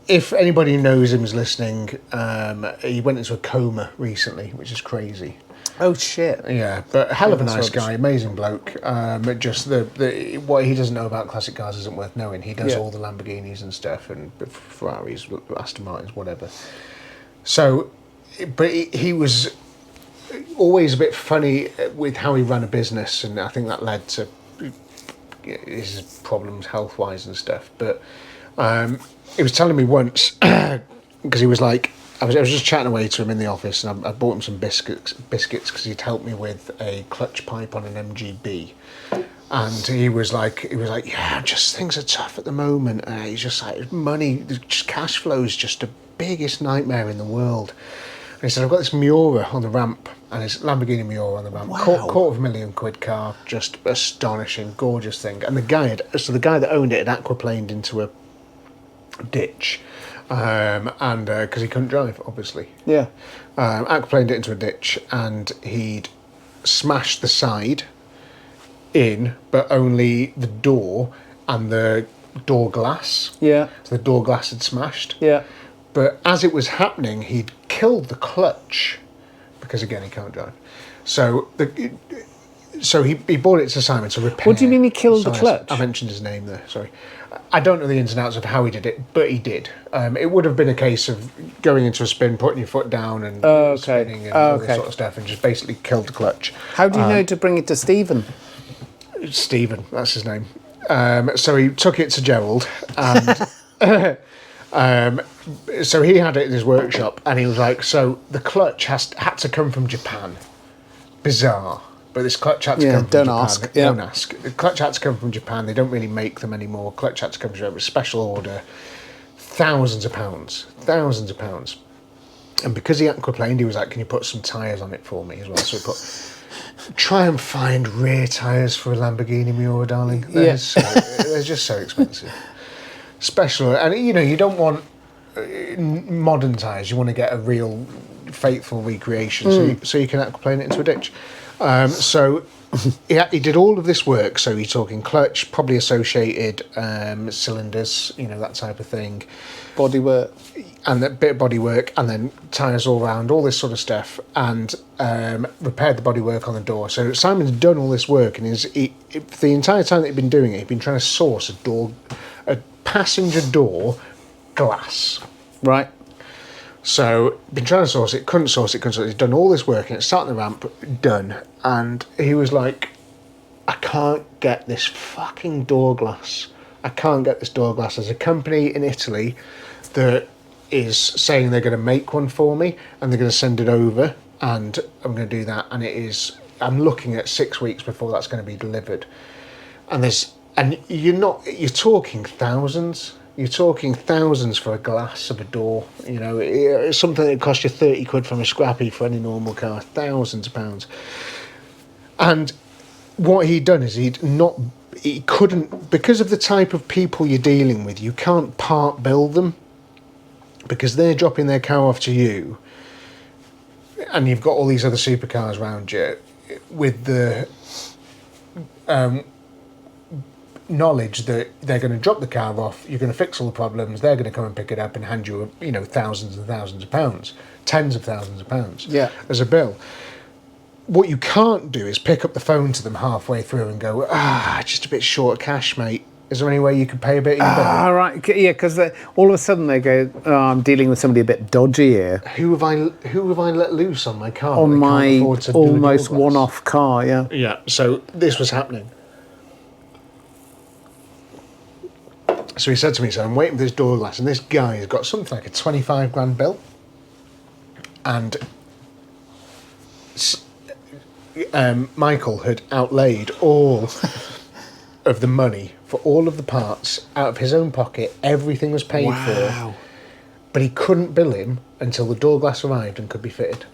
if anybody knows him is listening, he went into a coma recently, which is crazy. Oh shit. Yeah, but hell of a nice rubbish. guy, amazing bloke. Just what he doesn't know about classic cars isn't worth knowing. He does all the Lamborghinis and stuff, and Ferraris, Aston Martins, whatever. So, but he was always a bit funny with how he ran a business, and I think that led to his problems health-wise and stuff. But he was telling me once, because he was like, I was just chatting away to him in the office, and I bought him some biscuits because he'd helped me with a clutch pipe on an MGB. And he was like, yeah, just things are tough at the moment. And he's just like, money, just cash flow is just the biggest nightmare in the world. And he said, I've got this Miura on the ramp, and it's Lamborghini Miura on the ramp. Wow. £250,000 car, just astonishing, gorgeous thing. And the guy that owned it had aquaplaned into a ditch, and because he couldn't drive, obviously. Yeah. Aquaplaned it into a ditch, and he'd smashed the side in, but only the door and the door glass. Yeah. So the door glass had smashed. Yeah. But as it was happening, he'd killed the clutch, because again, he can't drive. So he bought it to Simon to repair. What do you mean he killed the Sorry, clutch? I mentioned his name there, sorry. I don't know the ins and outs of how he did it, but he did. It would have been a case of going into a spin, putting your foot down and spinning and all this sort of stuff, and just basically killed the clutch. How do you know to bring it to Stephen? Stephen, that's his name. So he took it to Gerald, and so he had it in his workshop, and he was like, so the clutch had to come from Japan. Bizarre. But this clutch had to come from don't Japan. ask. Yeah. Don't ask. The clutch had to come from Japan. They don't really make them anymore. Clutch had to come from a special order. Thousands of pounds. And because he aquaplaned, he was like, can you put some tyres on it for me as well? So he put, try and find rear tyres for a Lamborghini Miura, darling. They're just so expensive. Special. And, you don't want modern tyres. You want to get a real faithful recreation, so you can aquaplane it into a ditch. So he did all of this work. So you're talking clutch, probably associated cylinders, that type of thing, Bodywork. and a bit of bodywork, and then tyres all round, all this sort of stuff, and repaired the bodywork on the door. So Simon's done all this work, and for the entire time that he'd been doing it, he'd been trying to source a passenger door glass. Right. So, been trying to source it, couldn't source it. He's done all this work, and it's sat on the ramp, done. And he was like, I can't get this fucking door glass. I can't get this door glass. There's a company in Italy that is saying they're going to make one for me, and they're going to send it over, and I'm going to do that. And I'm looking at 6 weeks before that's going to be delivered. And you're talking thousands. You're talking thousands for a glass of a door. It's something that cost you 30 quid from a scrappy for any normal car. Thousands of pounds. And what he'd done is he couldn't, because of the type of people you're dealing with, you can't part bill them, because they're dropping their car off to you, and you've got all these other supercars around you with the knowledge that they're going to drop the car off, you're going to fix all the problems, they're going to come and pick it up and hand you, thousands and thousands of pounds, tens of thousands of pounds as a bill. What you can't do is pick up the phone to them halfway through and go, just a bit short of cash, mate. Is there any way you could pay a bit? Right, yeah, because all of a sudden they go, I'm dealing with somebody a bit dodgy here. Who have I let loose on my car? On my almost one-off car, yeah. Yeah, so this was happening. So he said to me, so I'm waiting for this door glass, and this guy has got something like a 25 grand bill. And Michael had outlaid all of the money for all of the parts out of his own pocket. Everything was paid for. But he couldn't bill him until the door glass arrived and could be fitted.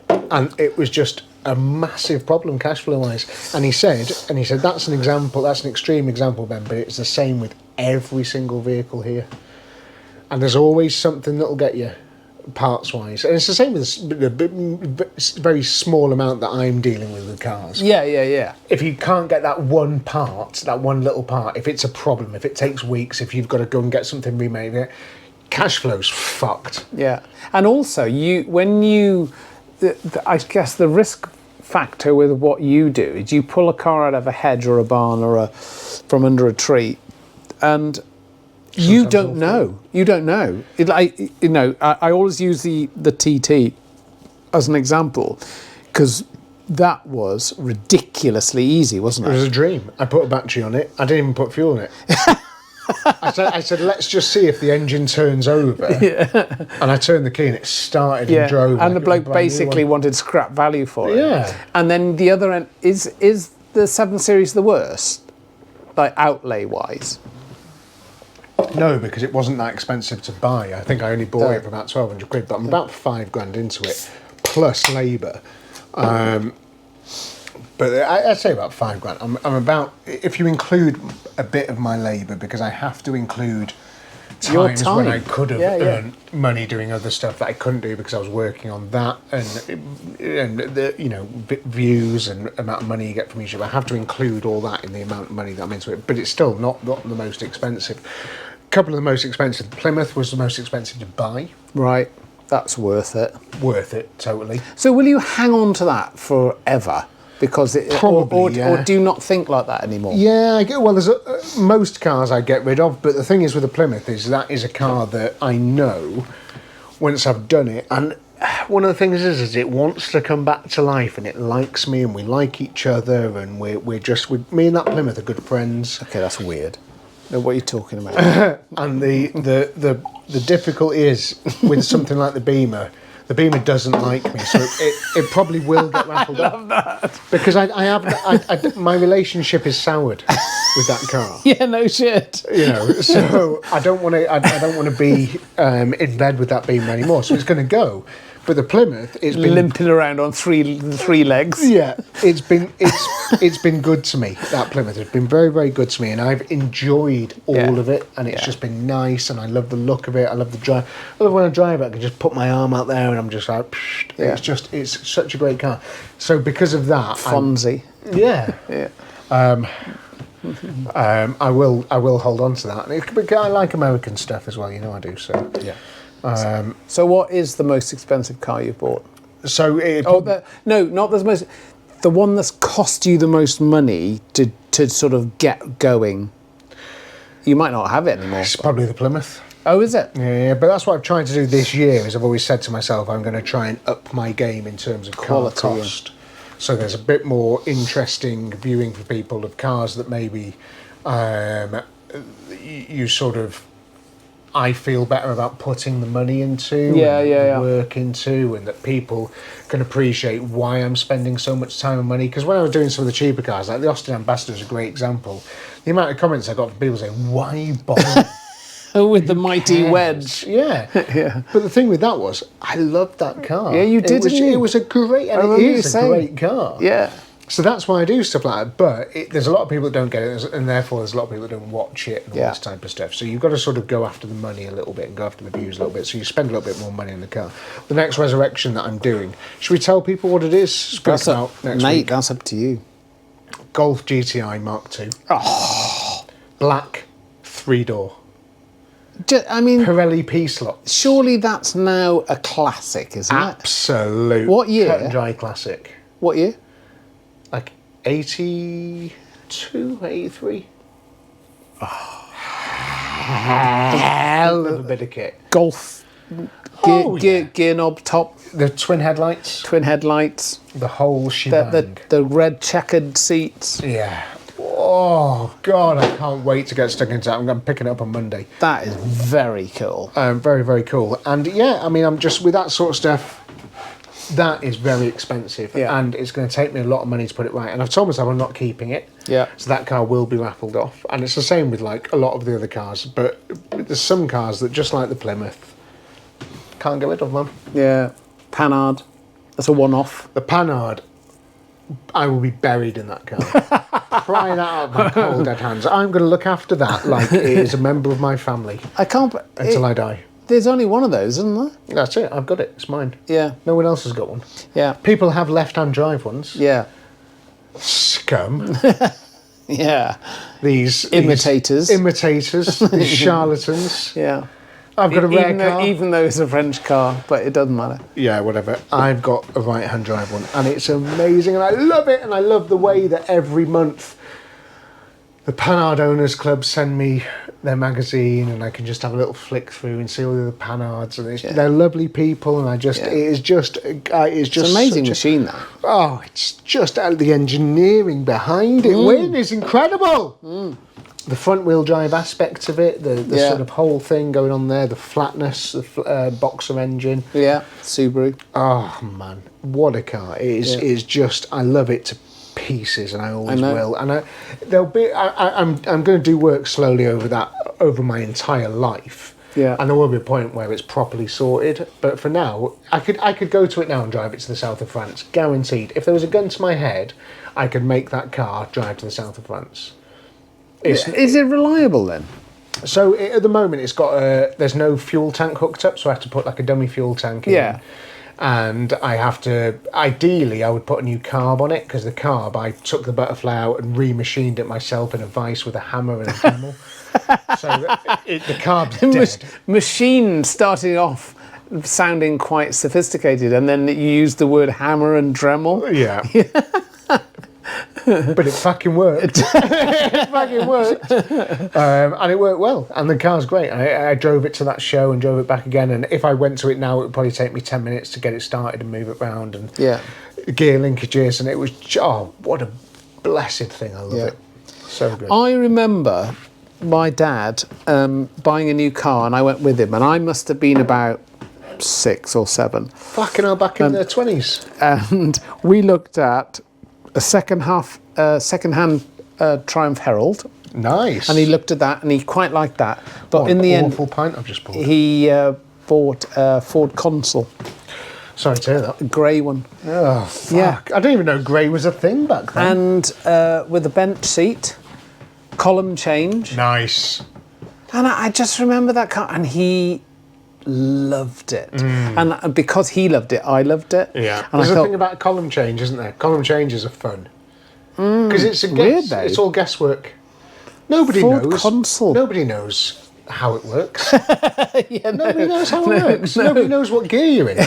And it was just a massive problem cash flow wise. And he said, that's an example, that's an extreme example, Ben, but it's the same with every single vehicle here. And there's always something that'll get you parts wise. And it's the same with the very small amount that I'm dealing with cars. Yeah. If you can't get that one part, that one little part, if it's a problem, if it takes weeks, if you've got to go and get something remade, cash flow's fucked. Yeah. And also, I guess the risk factor with what you do is you pull a car out of a hedge or a barn or from under a tree, and you don't know. You don't know. I always use the TT as an example because that was ridiculously easy, wasn't it? It was a dream. I put a battery on it. I didn't even put fuel in it. I said, let's just see if the engine turns over. Yeah. And I turned the key and it started and drove. And the bloke basically wanted scrap value for it. Yeah. And then the other end, is the 7 Series the worst? Like outlay-wise? No, because it wasn't that expensive to buy. I think I only bought it for about 1,200 quid, but I'm about 5 grand into it, plus labour. But I'd say about 5 grand. I'm about, if you include a bit of my labour, because I have to include times when I could have earned money doing other stuff that I couldn't do because I was working on that, and the views and amount of money you get from YouTube. I have to include all that in the amount of money that I'm into it, but it's still not the most expensive. A couple of the most expensive. Plymouth was the most expensive to buy. Right, that's worth it. Worth it, totally. So will you hang on to that forever? Because or do you not think like that anymore? Yeah, there's most cars I get rid of, but the thing is with the Plymouth is that is a car that I know once I've done it, and one of the things is it wants to come back to life, and it likes me, and we like each other, and me and that Plymouth are good friends. Okay, that's weird. Now, what are you talking about? And the difficulty is with something like the Beamer. The Beamer doesn't like me, so it probably will get raffled up. I love that. Because my relationship is soured with that car. Yeah, no shit. So I don't want to be in bed with that Beamer anymore. So it's going to go. But the Plymouth, it's been limping around on three legs. Yeah, it's been good to me. That Plymouth has been very, very good to me, and I've enjoyed all of it. And it's just been nice, and I love the look of it. I love the drive. I love when I drive it. I can just put my arm out there, and I'm just like, it's such a great car. So because of that, Fonzie. I will hold on to that. I like American stuff as well. I do. So yeah. So what is the most expensive car you've bought? So not the most. The one that's cost you the most money to sort of get going. You might not have it anymore. It's probably the Plymouth. Oh, is it? Yeah, but that's what I'm trying to do this year. Is I've always said to myself, I'm going to try and up my game in terms of quality, car cost. So there's a bit more interesting viewing for people of cars that maybe you sort of. I feel better about putting the money into, work into, and that people can appreciate why I'm spending so much time and money. Because when I was doing some of the cheaper cars, like the Austin Ambassador is a great example, the amount of comments I got from people saying, why bother? With the mighty wedge. Yeah. But the thing with that was, I loved that car. Yeah, you did. It was a great, and it is a great car. Yeah. So that's why I do stuff like that. But there's a lot of people that don't get it, and therefore there's a lot of people that don't watch it and all this type of stuff. So you've got to sort of go after the money a little bit and go after the views a little bit. So you spend a little bit more money on the car. The next resurrection that I'm doing, should we tell people what it is? That's up to you. Golf GTI Mark II. Oh. Black, 3-door. I mean, Pirelli P-slots. surely that's now a classic, isn't it? Absolute. What year? Cut and dry classic. What year? Like 82, 83. Hell of a bit of kit. Golf gear knob top, The twin headlights. twin headlights, The whole shebang. the red checkered seats. Yeah. Oh, God, I can't wait to get stuck into that. I'm picking it up on Monday. That is very cool. Very, very cool. And yeah, I mean, I'm just, with that sort of stuff, that is very expensive. Yeah. And it's going to take me a lot of money to put it right. And I've told myself I'm not keeping it. Yeah. So that car will be raffled off. And it's the same with like a lot of the other cars. But there's some cars that, just like the Plymouth, can't get rid of them. Yeah. Panhard. That's a one-off. The Panhard, I will be buried in that car. Pry that out of my cold dead hands. I'm going to look after that like it is a member of my family I can't. until I die. There's only one of those, isn't there? That's it. I've got it. It's mine. Yeah. No one else has got one. Yeah. People have left-hand drive ones. Yeah. Scum. Yeah. These Imitators. These charlatans. Yeah. I've got a rare car. Even though it's a French car, but it doesn't matter. Yeah, whatever. I've got a right-hand drive one, and it's amazing, and I love it, and I love the way that every month the Panhard Owners Club send me their magazine, and I can just have a little flick through and see all the Panhards, and they're lovely people, and it is just It's an amazing machine, that. Oh, it's just the engineering behind it. Wynne is incredible. The front wheel drive aspects of it, the sort of whole thing going on there, the flatness, the boxer engine. Yeah, Subaru. Oh man, what a car! It is just, I love it to pieces, and I always will. And I'm going to do work slowly over my entire life. Yeah. And there will be a point where it's properly sorted. But for now, I could go to it now and drive it to the south of France, guaranteed. If there was a gun to my head, I could make that car drive to the south of France. Is it reliable then? So at the moment, it's got there's no fuel tank hooked up, so I have to put like a dummy fuel tank in. Yeah. And I have to, ideally, I would put a new carb on it, because the carb, I took the butterfly out and remachined it myself in a vise with a hammer and a Dremel. So the carb's dead. Machine starting off sounding quite sophisticated, and then you use the word hammer and Dremel. Yeah. But it fucking worked. It fucking worked. And it worked well. And the car's great. I drove it to that show and drove it back again. And if I went to it now, it would probably take me 10 minutes to get it started and move it around. And gear linkages. And it was, what a blessed thing. I love it. So good. I remember my dad buying a new car, and I went with him. And I must have been about 6 or 7. Fucking hell, back in their 20s. And we looked at a second-hand Triumph Herald. Nice. And he looked at that, and he quite liked that. But in the end, awful pint I've just bought. He bought a Ford Consul. Sorry to hear that. A grey one. Oh, fuck. Yeah. I didn't even know grey was a thing back then. And with a bench seat, column change. Nice. And I just remember that car, and he loved it. And because he loved it, I loved it. Yeah. And There's a thing about column change, isn't there? Column changes are fun. Because it's a weird, guess. though. It's all guesswork. Nobody Ford knows. Consul. Nobody knows how it works. Yeah, Nobody knows how it works. Nobody knows what gear you're in.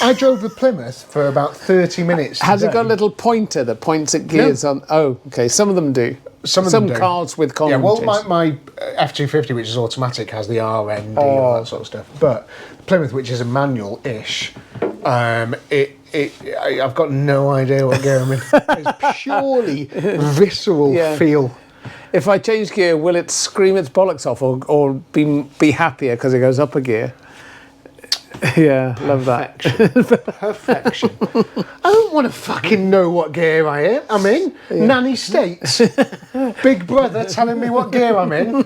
I drove the Plymouth for about 30 minutes. Has it got a little pointer that points at gears on? Oh, okay. Some of them do. Some do. cars with column Yeah, well, changes. my F250, which is automatic, has the RND and all that sort of stuff. But Plymouth, which is a manual-ish, I've got no idea what gear I'm in. It's purely visceral feel. If I change gear, will it scream its bollocks off, or be happier because it goes up a gear? Yeah, love that. Perfection. I don't want to fucking know what gear I'm in. Yeah. Nanny states. Big brother telling me what gear I'm in.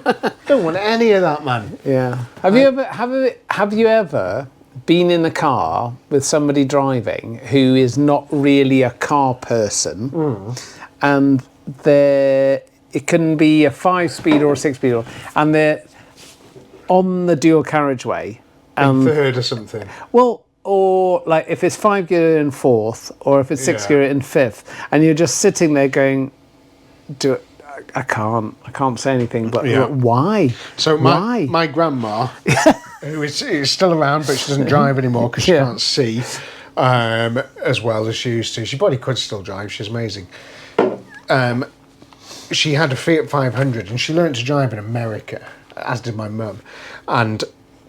Don't want any of that, man. Yeah. Have you ever been in a car with somebody driving who is not really a car person, and it can be a 5-speed or a 6-speed, and they're on the dual carriageway. In third or something. Well, or like if it's 5 gear in 4th, or if it's 6 gear in 5th, and you're just sitting there going, I can't say anything, but Yeah. why? So Why? my grandma, who is still around, but she doesn't drive anymore because she Yeah. can't see as well as she used to. She probably could still drive. She's amazing. She had a Fiat 500 and she learned to drive in America, as did my mum. And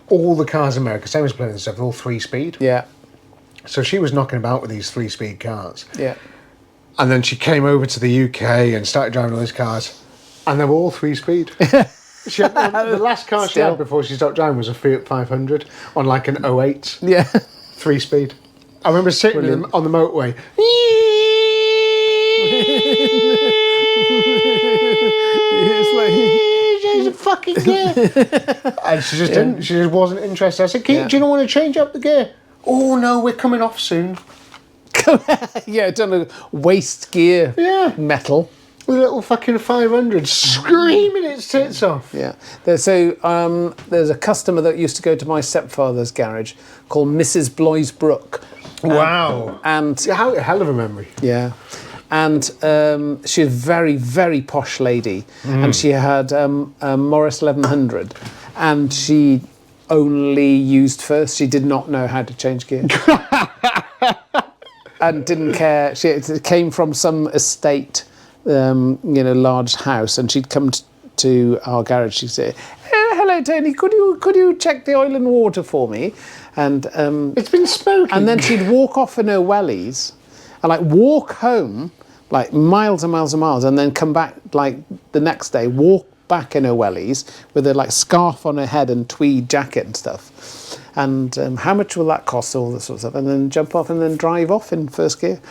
all the cars in America, same as Plymouth and stuff, they're all 3-speed. Yeah. So she was knocking about with these 3-speed cars. Yeah. And then she came over to the UK and started driving all these cars, and they were all 3-speed. She had, the last car she had before she stopped driving was a Fiat 500 on like an 08. Yeah. 3-speed. I remember sitting on the motorway. She's a fucking gear. And she just didn't. She just wasn't interested. I said, do you not want to change up the gear? Oh no, we're coming off soon. Yeah, done a waste gear metal. With a little fucking 500 screaming its tits off. Yeah. There's a customer that used to go to my stepfather's garage called Mrs. Blbrook. Wow. And How hell of a memory. yeah. And she's a very, very posh lady. And she had a Morris 1100. And she only used first. She did not know how to change gear. And didn't care. It came from some estate, large house, and she'd come to our garage. She'd say, "Hello, Tony. Could you check the oil and water for me?" And it's been smoking. And then she'd walk off in her wellies, and like walk home, like miles and miles and miles, and then come back like the next day, walk back in her wellies with a like scarf on her head and tweed jacket and stuff. And how much will that cost? All this sort of stuff, and then jump off and then drive off in first gear,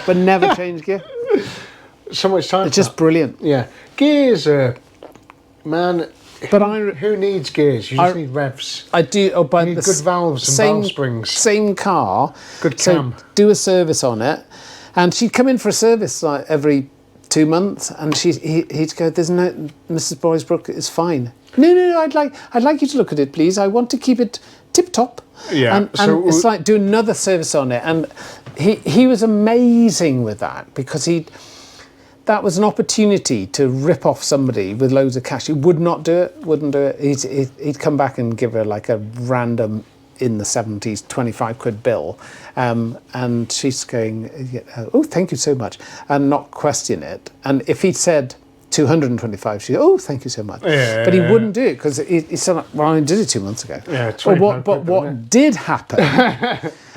but never change gear. So much time. It's just brilliant. Yeah, gears, man. But who needs gears? You just need revs. I do. Oh, but you need good valves and valve springs. Same car. Good cam. So do a service on it, and she'd come in for a service like every 2 months, and he'd go, "There's no Mrs. Blbrook is fine." No. I'd like you to look at it, please. I want to keep it tip top. Yeah. And it's like do another service on it, and he was amazing with that because that was an opportunity to rip off somebody with loads of cash. He would not do it, wouldn't do it. He'd come back and give her like a random, in the 70s, 25 quid bill. And she's going, "Oh, thank you so much," and not question it. And if he'd said 225, she'd, "Oh, thank you so much." Yeah. But he wouldn't do it because he said, "Well, I did it 2 months ago." Yeah, but what did happen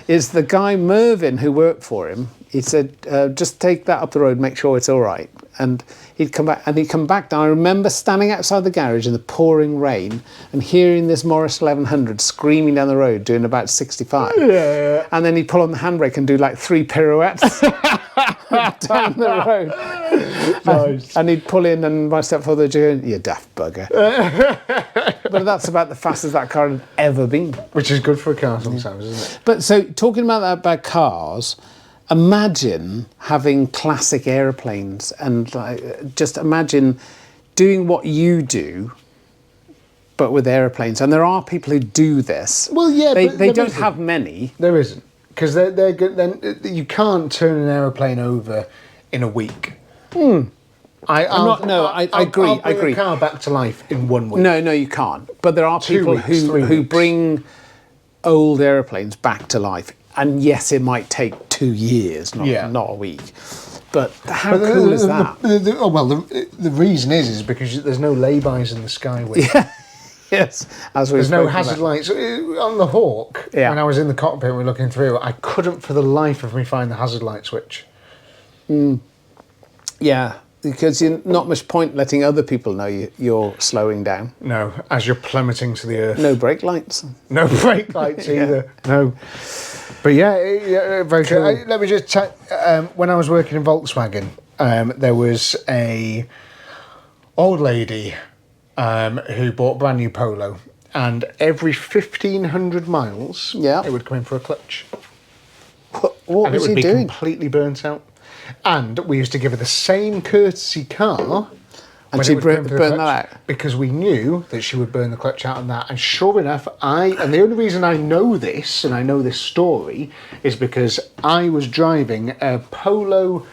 is the guy Mervyn who worked for him, he said, "Just take that up the road, make sure it's all right." And he'd come back, and I remember standing outside the garage in the pouring rain and hearing this Morris 1100 screaming down the road doing about 65. Yeah. And then he'd pull on the handbrake and do like 3 pirouettes down the road. Nice. And he'd pull in, and my stepfather would go, "You daft bugger." But that's about the fastest that car had ever been. Which is good for a car sometimes, isn't it? But so, talking about cars, imagine having classic aeroplanes, and just imagine doing what you do, but with aeroplanes. And there are people who do this. Well, yeah, they but don't have many. There isn't, because they're good. Then you can't turn an aeroplane over in a week. I agree. I'll bring a car back to life in 1 week. No, you can't. But there are 2 people weeks, 3 who weeks. bring old aeroplanes back to life. And yes, it might take 2 years, not a week. But how cool is that? The reason is because there's no laybys in the skyway. Yeah. Yes. There's no hazard lights. On the Hawk, when I was in the cockpit and we were looking through, I couldn't for the life of me find the hazard light switch. Yeah, because you're not much point letting other people know you're slowing down. No, as you're plummeting to the earth. No brake lights. No brake lights either. No. But yeah, very cool. Let me just tell when I was working in Volkswagen, there was a old lady who bought a brand new Polo, and every 1,500 miles, it would come in for a clutch. What was he doing? And it would be completely burnt out. And we used to give her the same courtesy car. And she burned that out? Because we knew that she would burn the clutch out on that. And sure enough, and the only reason I know this, and I know this story, is because I was driving a Polo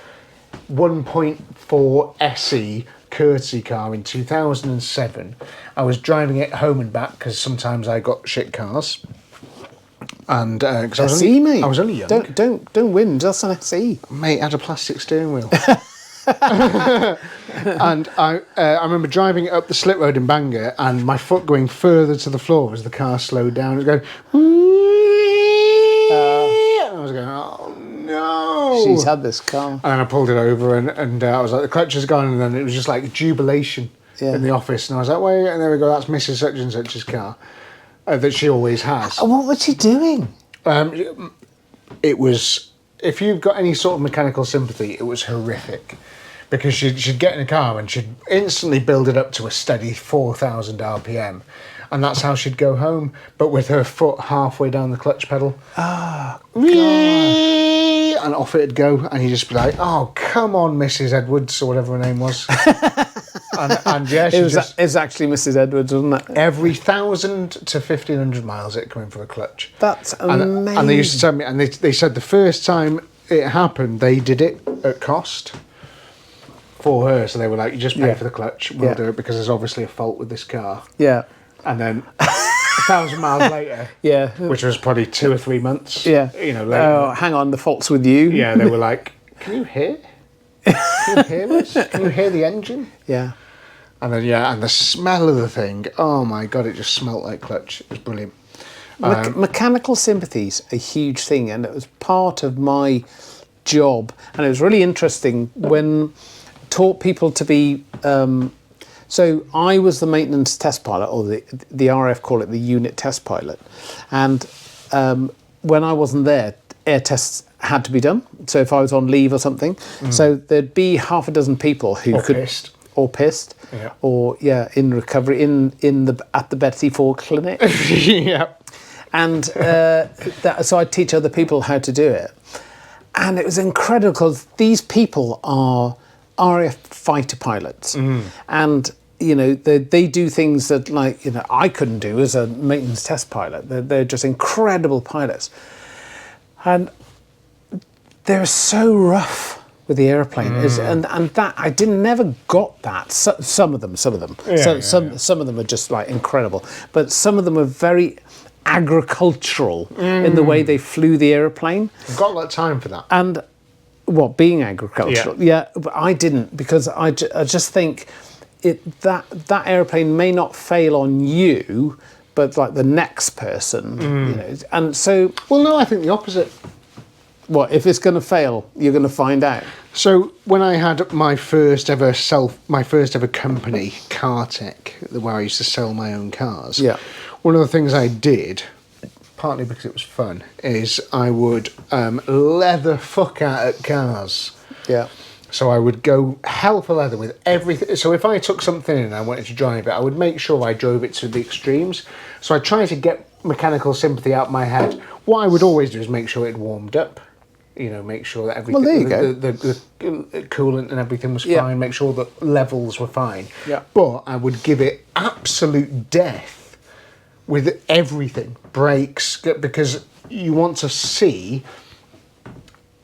1.3 4 SE courtesy car in 2007. I was driving it home and back because sometimes I got shit cars. And because mate. I was only young. Don't win, just an SE. Mate, it had a plastic steering wheel. And I remember driving it up the slip road in Bangor, and my foot going further to the floor as the car slowed down. It was going, and I was going, oh no! She's had this car. And then I pulled it over, and I was like, the clutch is gone, and then it was just like jubilation in the office, and I was like, wait, and there we go, that's Mrs. Such and Such's car that she always has. What was she doing? It was, if you've got any sort of mechanical sympathy, it was horrific. Because she'd get in a car and she'd instantly build it up to a steady 4,000 RPM. And that's how she'd go home, but with her foot halfway down the clutch pedal. Oh, God. And off it'd go, and you'd just be like, oh, come on, Mrs. Edwards, or whatever her name was. and yeah, it was actually Mrs. Edwards, wasn't it? Every 1,000 to 1,500 miles it coming for a clutch. That's amazing. And they used to tell me, and they said the first time it happened, they did it at cost for her. So they were like, you just pay for the clutch, we'll do it, because there's obviously a fault with this car. Yeah. And then 1,000 miles later, which was probably 2 or 3 months, later. Oh, hang on, the fault's with you. Yeah, they were like, can you hear? Can you hear us? Can you hear the engine? Yeah. And then, and the smell of the thing, oh my God, it just smelt like clutch. It was brilliant. Mechanical sympathy's a huge thing, and it was part of my job. And it was really interesting when taught people to be... so I was the maintenance test pilot, or the RAF call it the unit test pilot. And when I wasn't there, air tests had to be done. So if I was on leave or something, so there'd be half a dozen people who pissed, or in recovery at the Betsy Ford clinic. And so I'd teach other people how to do it, and it was incredible because these people are RAF fighter pilots, and they do things that I couldn't do as a maintenance test pilot. They're just incredible pilots, and they're so rough with the airplane, and that I never got that. Some of them. Some of them are just incredible, but some of them are very agricultural in the way they flew the airplane. I've got a lot of time for that. And being agricultural? But I didn't, because I just think that airplane may not fail on you, but the next person, and so. Well, no, I think the opposite. What, if it's going to fail, you're going to find out? So when I had my first ever company, Cartech, where I used to sell my own cars, one of the things I did, partly because it was fun, is I would leather fuck out at cars. Yeah. So I would go hell for leather with everything. So if I took something in and I wanted to drive it, I would make sure I drove it to the extremes. So I tried to get mechanical sympathy out of my head. What I would always do is make sure it warmed up. Make sure that everything, the coolant and everything was fine. Make sure that levels were fine. Yeah. But I would give it absolute death with everything, brakes, because you want to see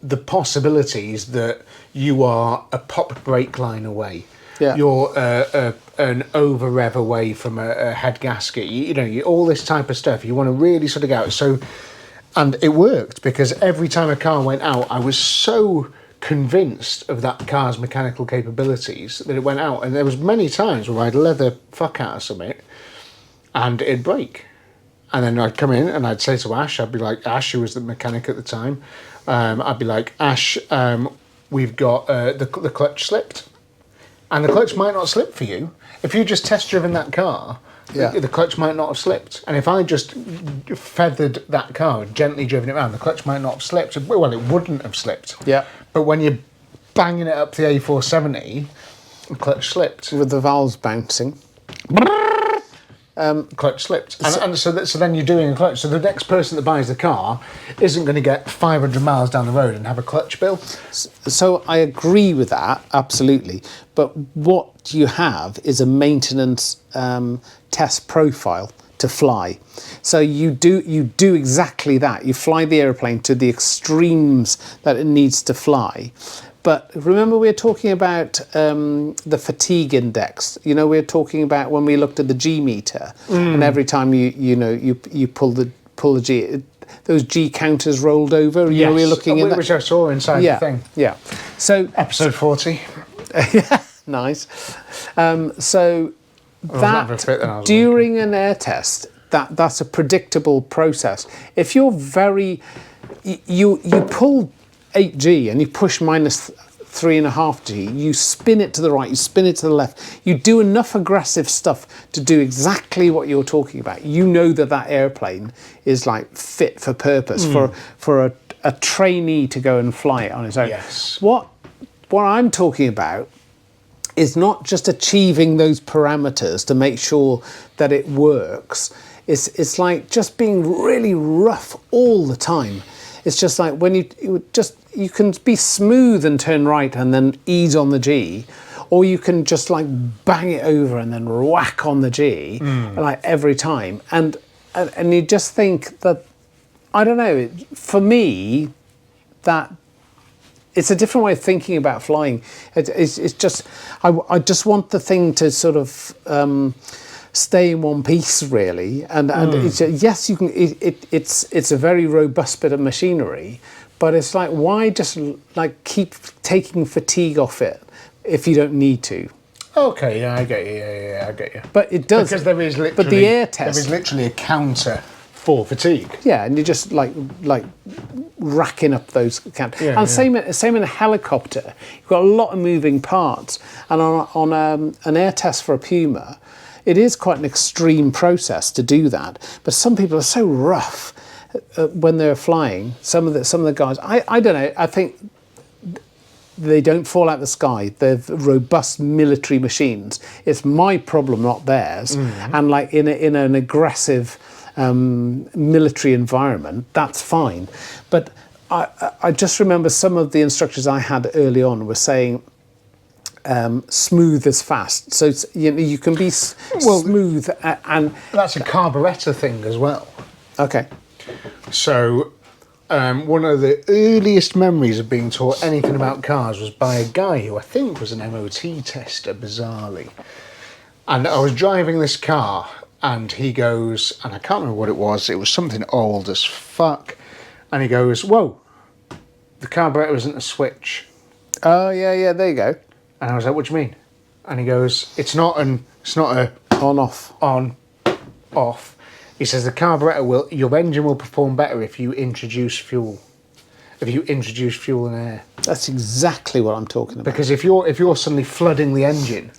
the possibilities that you are a pop brake line away. Yeah. You're an over rev away from a head gasket. All this type of stuff. You want to really sort of go out. So. And it worked, because every time a car went out, I was so convinced of that car's mechanical capabilities that it went out. And there was many times where I'd leather fuck out of something and it'd break. And then I'd come in and I'd say to Ash, I'd be like, Ash, who was the mechanic at the time, I'd be like, Ash, we've got the clutch slipped. And the clutch might not slip for you. If you just test driven that car... the clutch might not have slipped. And if I just feathered that car and gently driven it around, the clutch might not have slipped. Well, it wouldn't have slipped. Yeah. But when you're banging it up to the A470, the clutch slipped. With the valves bouncing. Clutch slipped. And so then you're doing a clutch. So the next person that buys the car isn't going to get 500 miles down the road and have a clutch bill. So I agree with that, absolutely. But what you have is a maintenance test profile to fly. So you do exactly that. You fly the airplane to the extremes that it needs to fly. But remember, we were talking about the fatigue index. You know, we were talking about when we looked at the G meter, and every time you pull the G, those G counters rolled over. You know, we were looking at which I saw inside the thing. Yeah. So episode 40. Nice. So that during an air test, that's a predictable process. If you're you pull 8G and you push minus 3.5G, you spin it to the right, you spin it to the left, you do enough aggressive stuff to do exactly what you're talking about. You know that airplane is like fit for purpose for a trainee to go and fly it on its own. Yes. What I'm talking about is not just achieving those parameters to make sure that it works. It's like just being really rough all the time. It's just like when you can be smooth and turn right and then ease on the G, or you can just like bang it over and then whack on the G like every time. And you just think that, I don't know, for me, that it's a different way of thinking about flying. It's just, I just want the thing to sort of stay in one piece, really. And it's, yes, you can. It's a very robust bit of machinery, but it's like, why just like keep taking fatigue off it if you don't need to? Okay, yeah, I get you. Yeah, I get you. But it does, because there is literally. But the air test, there is literally a counter for fatigue. Yeah, and you're just like racking up those counters. Yeah, and same in a helicopter. You've got a lot of moving parts, and on an air test for a Puma, it is quite an extreme process to do that. But some people are so rough when they're flying. Some of the guys, I don't know. I think they don't fall out the sky. They're robust military machines. It's my problem, not theirs. And like in an aggressive military environment, that's fine. But I just remember some of the instructors I had early on were saying, smooth as fast. So you can be smooth and that's a carburettor thing as well. Okay. So one of the earliest memories of being taught anything about cars was by a guy who I think was an MOT tester, bizarrely. And I was driving this car and he goes, and I can't remember what it was something old as fuck, and he goes, whoa, the carburettor isn't a switch. Oh yeah, there you go. And I was like, what do you mean? And he goes, it's not a on-off. On-off. He says the carburettor your engine will perform better if you introduce fuel. If you introduce fuel and air. That's exactly what I'm talking about. Because if you're suddenly flooding the engine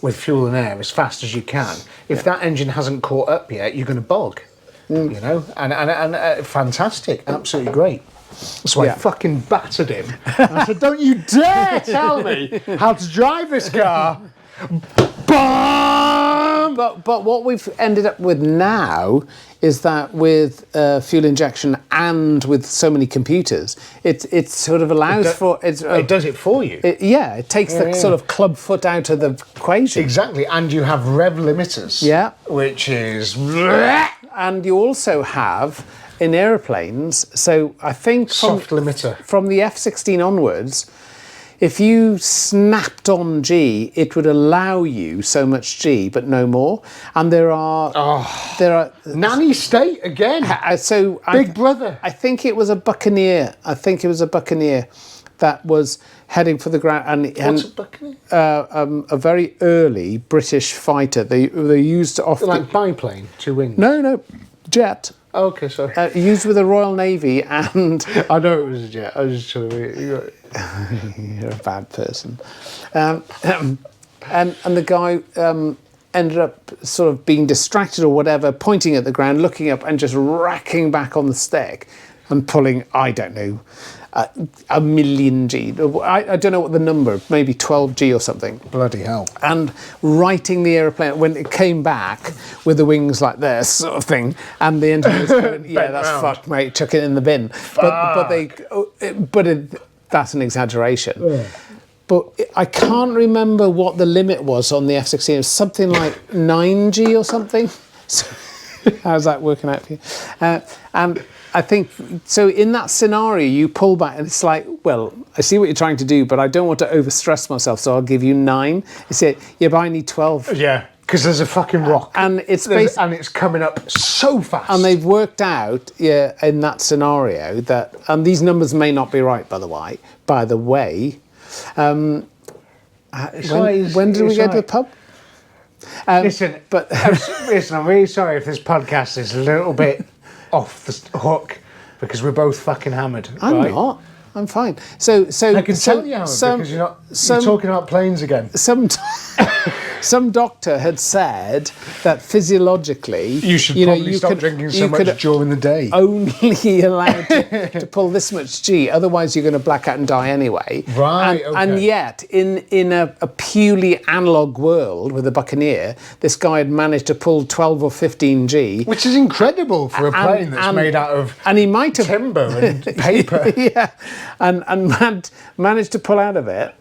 with fuel and air as fast as you can, if that engine hasn't caught up yet, you're going to bog. You know? And fantastic. Absolutely great. So I fucking battered him. I said, don't you dare tell me how to drive this car. Bam! But what we've ended up with now is that with fuel injection and with so many computers, it sort of allows it does it for you. It takes the sort of club foot out of the equation. Exactly, and you have rev limiters. Yeah. Which is... And you also have... in aeroplanes, so I think soft limiter from the F-16 onwards, if you snapped on G, it would allow you so much G, but no more. And there are nanny state again. So Big Brother. I think it was a Buccaneer. That was heading for the ground. What's a Buccaneer? A very early British fighter. They used off like biplane, 2 wings. No, jet. Okay, sorry. Used with the Royal Navy, and I know it was a jet. I was just trying to. You're a bad person. And the guy ended up sort of being distracted or whatever, pointing at the ground, looking up, and just racking back on the stick and pulling, I don't know, a million G. I don't know what the number, maybe 12 G or something. Bloody hell. And righting the aeroplane when it came back with the wings like this sort of thing, and the engine was going, yeah, that's fucked, mate, chuck it in the bin. That's an exaggeration. Yeah. But I can't remember what the limit was on the F-16. It was something like 9G or something. How's that working out for you? And I think, so in that scenario, you pull back and it's like, well, I see what you're trying to do, but I don't want to overstress myself, so I'll give you 9. You say, yeah, but I need 12. Yeah, because there's a fucking rock. And it's and it's coming up so fast. And they've worked out, in that scenario that, and these numbers may not be right, by the way. When did we go to the pub? Listen, I'm really sorry if this podcast is a little bit off the hook because we're both fucking hammered. I'm not. I'm fine. So I can tell you because you're talking about planes again. Some doctor had said that physiologically you should probably stop drinking so much during the day. Only allowed to pull this much G, otherwise you're going to black out and die anyway. Right. And yet, in a purely analog world with a Buccaneer, this guy had managed to pull 12 or 15 G, which is incredible for a plane that's made out of timber and paper. Yeah, and managed to pull out of it.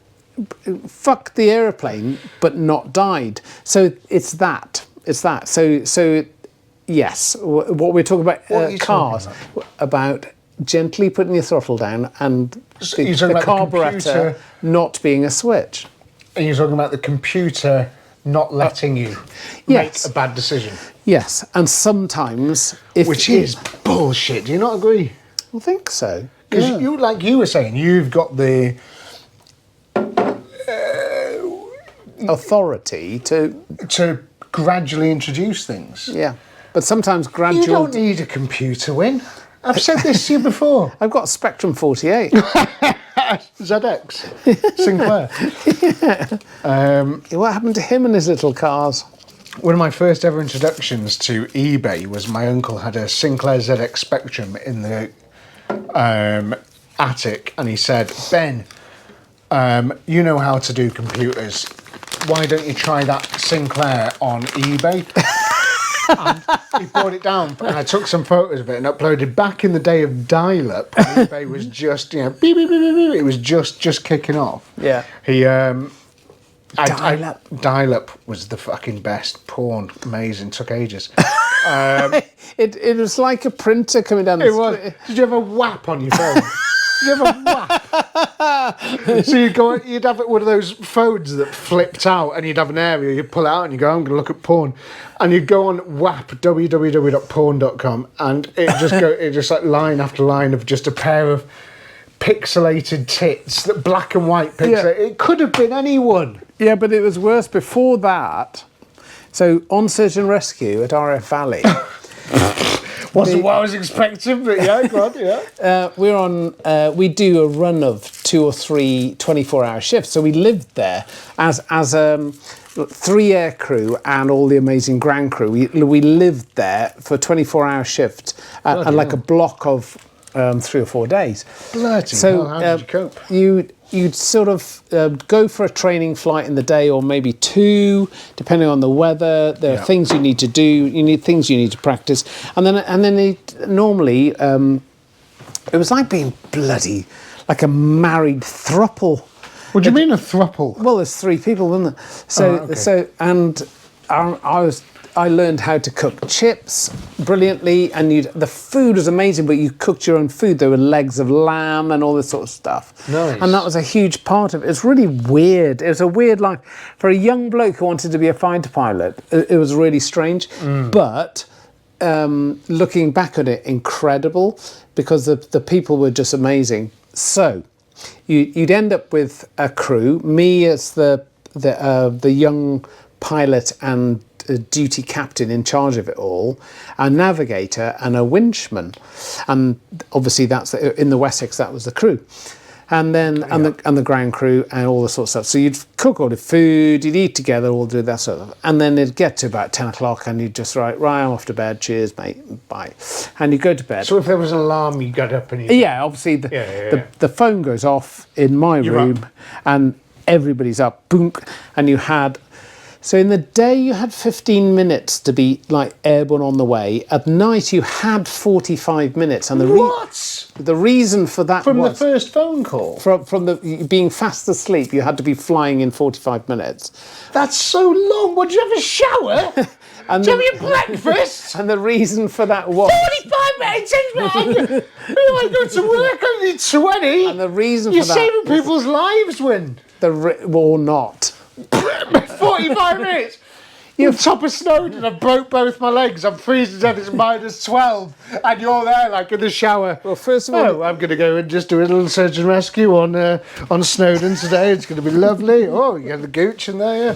Fuck the aeroplane, but not died. So it's that. So yes, what we're talking about cars, about gently putting your throttle down and the carburetor not being a switch. And you're talking about the computer not letting you make a bad decision. Yes, and sometimes which is bullshit. Do you not agree? I think so. Because you, like you were saying, you've got the authority to gradually introduce things. Yeah, but sometimes gradual. You don't need a computer, Wynne. I've said this to you before. I've got Spectrum 48. ZX. Sinclair. Yeah. What happened to him and his little cars? One of my first ever introductions to eBay was my uncle had a Sinclair ZX Spectrum in the attic, and he said, Ben, you know how to do computers. Why don't you try that Sinclair on eBay? And he brought it down, and I took some photos of it and uploaded. Back in the day of dial-up, eBay was just, beep, beep, beep, beep, beep. It was just kicking off. Yeah. He, dial-up. Dial-up was the fucking best. Porn, amazing. Took ages. It was like a printer coming down the street. It was. Did you ever whap on your phone? You ever whap? So you'd have one of those phones that flipped out, and you'd have an area, you'd pull it out and you go, I'm going to look at porn. And you'd go on whap, www.porn.com, and it just like line after line of just a pair of pixelated tits, that black and white pixel. Yeah. It could have been anyone. Yeah, but it was worse before that. So on Search and Rescue at RF Valley. Wasn't what I was expecting, but yeah, go on, yeah. We do a run of 2 or 3 24-hour shifts. So we lived there as 3 air crew and all the amazing ground crew. We lived there for a 24-hour shift and like a block of 3 or 4 days. Bloody hell, how did you cope? You'd sort of go for a training flight in the day, or maybe 2, depending on the weather. There are things you need to do. Things you need to practice, and then normally it was like being bloody like a married throuple. What do you mean a throuple? Well, there's 3 people, wasn't there? I learned how to cook chips brilliantly, and the food was amazing, but you cooked your own food. There were legs of lamb and all this sort of stuff. Nice. And that was a huge part of it. It's really weird. It was a weird life. For a young bloke who wanted to be a fighter pilot, it was really strange. But looking back at it, incredible, because the people were just amazing. So you'd end up with a crew, me as the young pilot and a duty captain in charge of it all, a navigator and a winchman, and obviously that's in the Wessex. That was the crew, and then and the ground crew and all the sort of stuff. So you'd cook all the food, you'd eat together, all do that sort of, and then it'd get to about 10 o'clock, and you'd just right, I'm off to bed. Cheers, mate. Bye, and you go to bed. So if there was an alarm, you got up and obviously the phone goes off in my room, and everybody's up, boom, and you had. So in the day you had 15 minutes to be like airborne on the way. At night you had 45 minutes, and the reason for that from was the first phone call. From the being fast asleep, you had to be flying in 45 minutes. That's so long. Would you have a shower? And tell me your breakfast. And the reason for that was 45 minutes is wrong. I go to work. I need 20. And the reason You're for that, saving people's lives, Wynne. or not. 45 minutes. You're top of Snowdon. I broke both my legs. I'm freezing and it's -12. And you're there, like, in the shower. Well, first of all, I'm going to go and just do a little search and rescue on Snowdon today. It's going to be lovely. Oh, you have the gooch in there, yeah.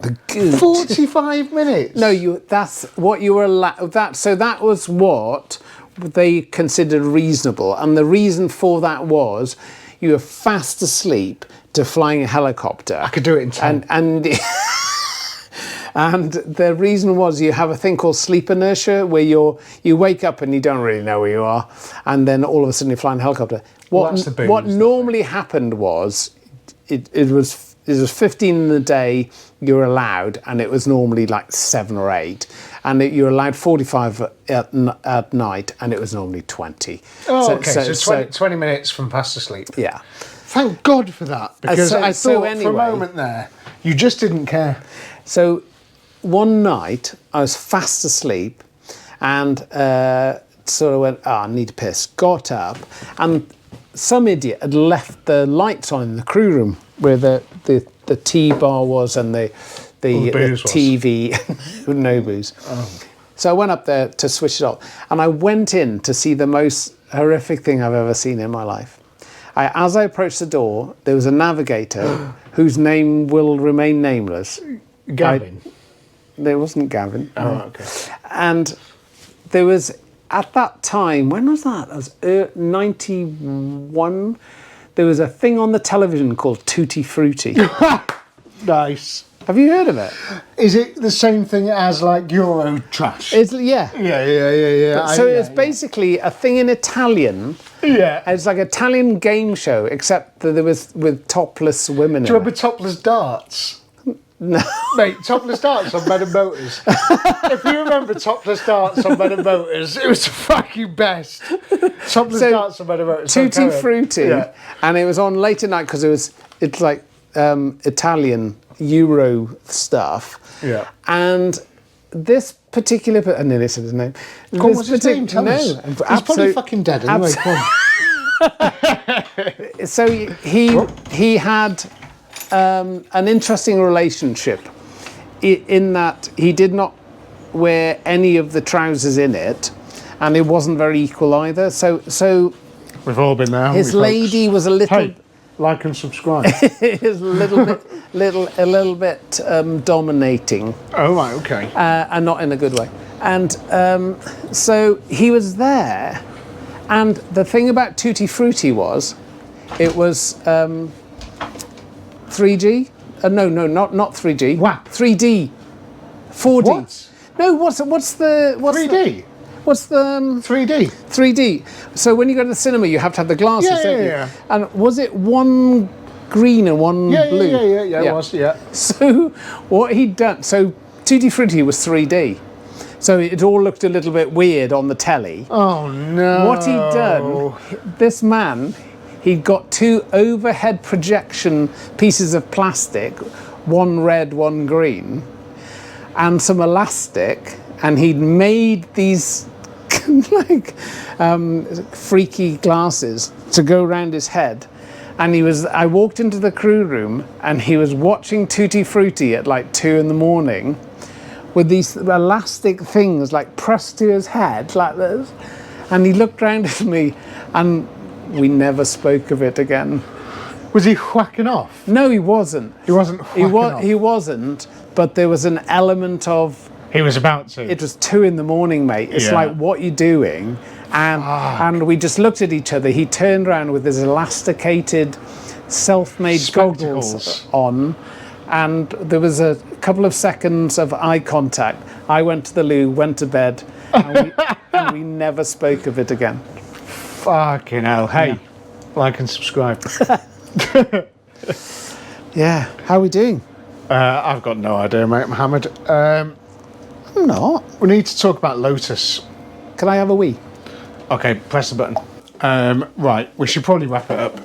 the gooch. 45 minutes. No, that's what you were allowed. That was what they considered reasonable, and the reason for that was you were fast asleep to flying a helicopter. I could do it in 10. And and the reason was you have a thing called sleep inertia, where you wake up and you don't really know where you are, and then all of a sudden you're flying a helicopter. What normally happened was it was 15 in the day you're allowed, and it was normally like 7 or 8, and you're allowed 45 at night, and it was normally 20. Oh, okay. So 20 minutes from fast asleep. Yeah. Thank God for that, because I thought for a moment there you just didn't care. So one night I was fast asleep and sort of went, I need to piss. Got up, and some idiot had left the lights on in the crew room where the tea bar was and the TV. No booze. Oh. So I went up there to switch it off, and I went in to see the most horrific thing I've ever seen in my life. As I approached the door, there was a navigator whose name will remain nameless. Gavin? There wasn't Gavin. Oh, okay. And there was, at that time, when was that? It was 91. There was a thing on the television called Tutti Frutti. Nice. Have you heard of it? Is it the same thing as like Euro trash? Yeah. Yeah. So it's basically a thing in Italian. Yeah. It's like an Italian game show, except that there was with topless women. Do you remember Topless Darts? No. Mate, Topless Darts on Men and Motors. If you remember Topless Darts on Men and Motors, it was the fucking best. Topless Darts on Men and Motors. Tutti Frutti. Yeah. And it was on late at night because it's like Italian Euro stuff. Yeah. And this particular... I nearly said his name. Go on, what's his name? Tell us. He's probably fucking dead anyway. Come on. So he had an interesting relationship in that he did not wear any of the trousers in it, and it wasn't very equal either. So we've all been there. His lady was a little... Hey, like and subscribe. Is a little bit dominating. Oh right, okay. And not in a good way. And so he was there, and the thing about Tutti Frutti was, it was 3G. No, not 3G. Wow. 3D. 4D. What? No, what's the 3D? What's the 3D? 3D. So when you go to the cinema, you have to have the glasses, don't you? Yeah. And was it one green and one blue? Yeah, it was, yeah. So what he'd done, so Tutti Frutti was 3D. So it all looked a little bit weird on the telly. Oh no. What he'd done, this man, he'd got 2 overhead projection pieces of plastic, one red, one green, and some elastic, and he'd made these freaky glasses to go around his head. And I walked into the crew room, and he was watching Tutti Frutti at like 2 in the morning with these elastic things like pressed to his head like this. And he looked round at me, and we never spoke of it again. Was he whacking off? No, he wasn't. He wasn't whacking off? He wasn't, but there was an element of... He was about to. It was 2 in the morning, mate. It's like, what are you doing? And we just looked at each other. He turned around with his elasticated, self-made goggles on, and there was a couple of seconds of eye contact. I went to the loo, went to bed, and we never spoke of it again. Fucking hell. Hey, like and subscribe. Yeah. How are we doing? I've got no idea, mate, Mohammed. I'm not. We need to talk about Lotus. Can I have a wee? Okay, press the button. Right, we should probably wrap it up.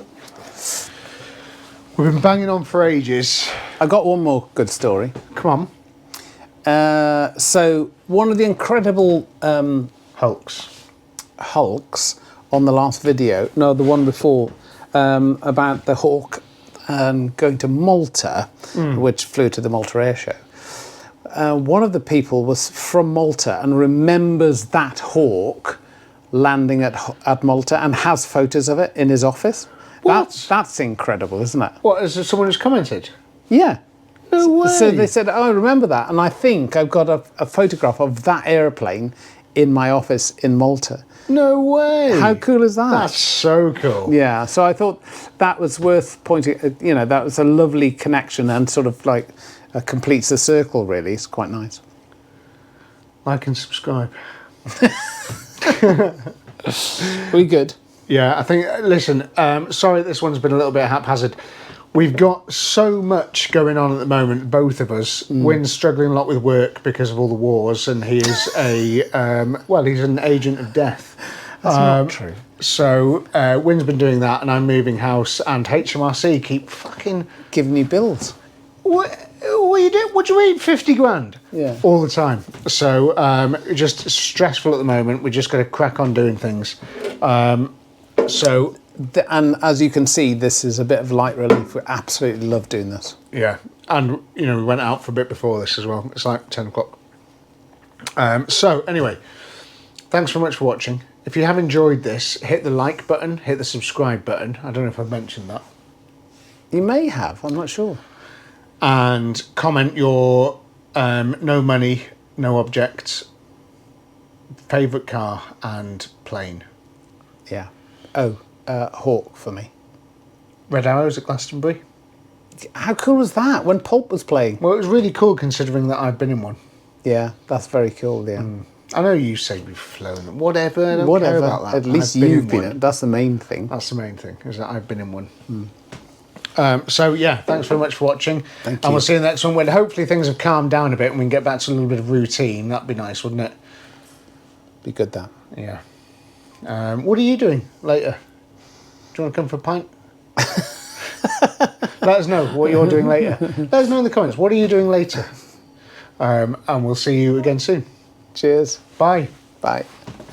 We've been banging on for ages. I got one more good story. Come So one of the incredible Hulks on the last video, no, the one before, about the hawk going to Malta, which flew to the Malta Air Show. One of the people was from Malta and remembers that hawk landing at Malta and has photos of it in his office. What? That's incredible, isn't it? What, is there someone who's commented? Yeah. No way. So they said, oh, I remember that. And I think I've got a photograph of that aeroplane in my office in Malta. No way. How cool is that? That's so cool. Yeah, so I thought that was worth pointing, that was a lovely connection and sort of like completes the circle, really. It's quite nice. Like and subscribe. We good? Yeah, I think, listen, sorry this one's been a little bit haphazard. We've got so much going on at the moment, both of us. Wynne's struggling a lot with work because of all the wars, and he is he's an agent of death. That's not true. So Wynne's been doing that, and I'm moving house, and HMRC keep fucking... Giving you bills. What you do? What do you mean, 50 grand? Yeah. All the time. So just stressful at the moment. We're just going to crack on doing things. And as you can see, this is a bit of light relief. We absolutely love doing this. Yeah, and we went out for a bit before this as well. It's like 10 o'clock. So anyway, thanks very much for watching. If you have enjoyed this, hit the like button, hit the subscribe button. I don't know if I've mentioned that. You may have, I'm not sure. And comment your no money, no objects, favourite car and plane. Yeah. Oh, hawk for me. Red Arrows at Glastonbury. How cool was that when Pulp was playing? Well, it was really cool considering that I've been in one. Yeah, that's very cool, yeah. I know you say we've flown. Whatever, I don't care about that. At least you've been in. That's the main thing. That's the main thing, is that I've been in one. So, yeah, thanks very much for watching. Thank you. And we'll see you in the next one when hopefully things have calmed down a bit and we can get back to a little bit of routine. That'd be nice, wouldn't it? Be good, that. Yeah. What are you doing later? Do you want to come for a pint? Let us know what you're doing later. Let us know in the comments. What are you doing later? And we'll see you again soon. Cheers. Bye. Bye.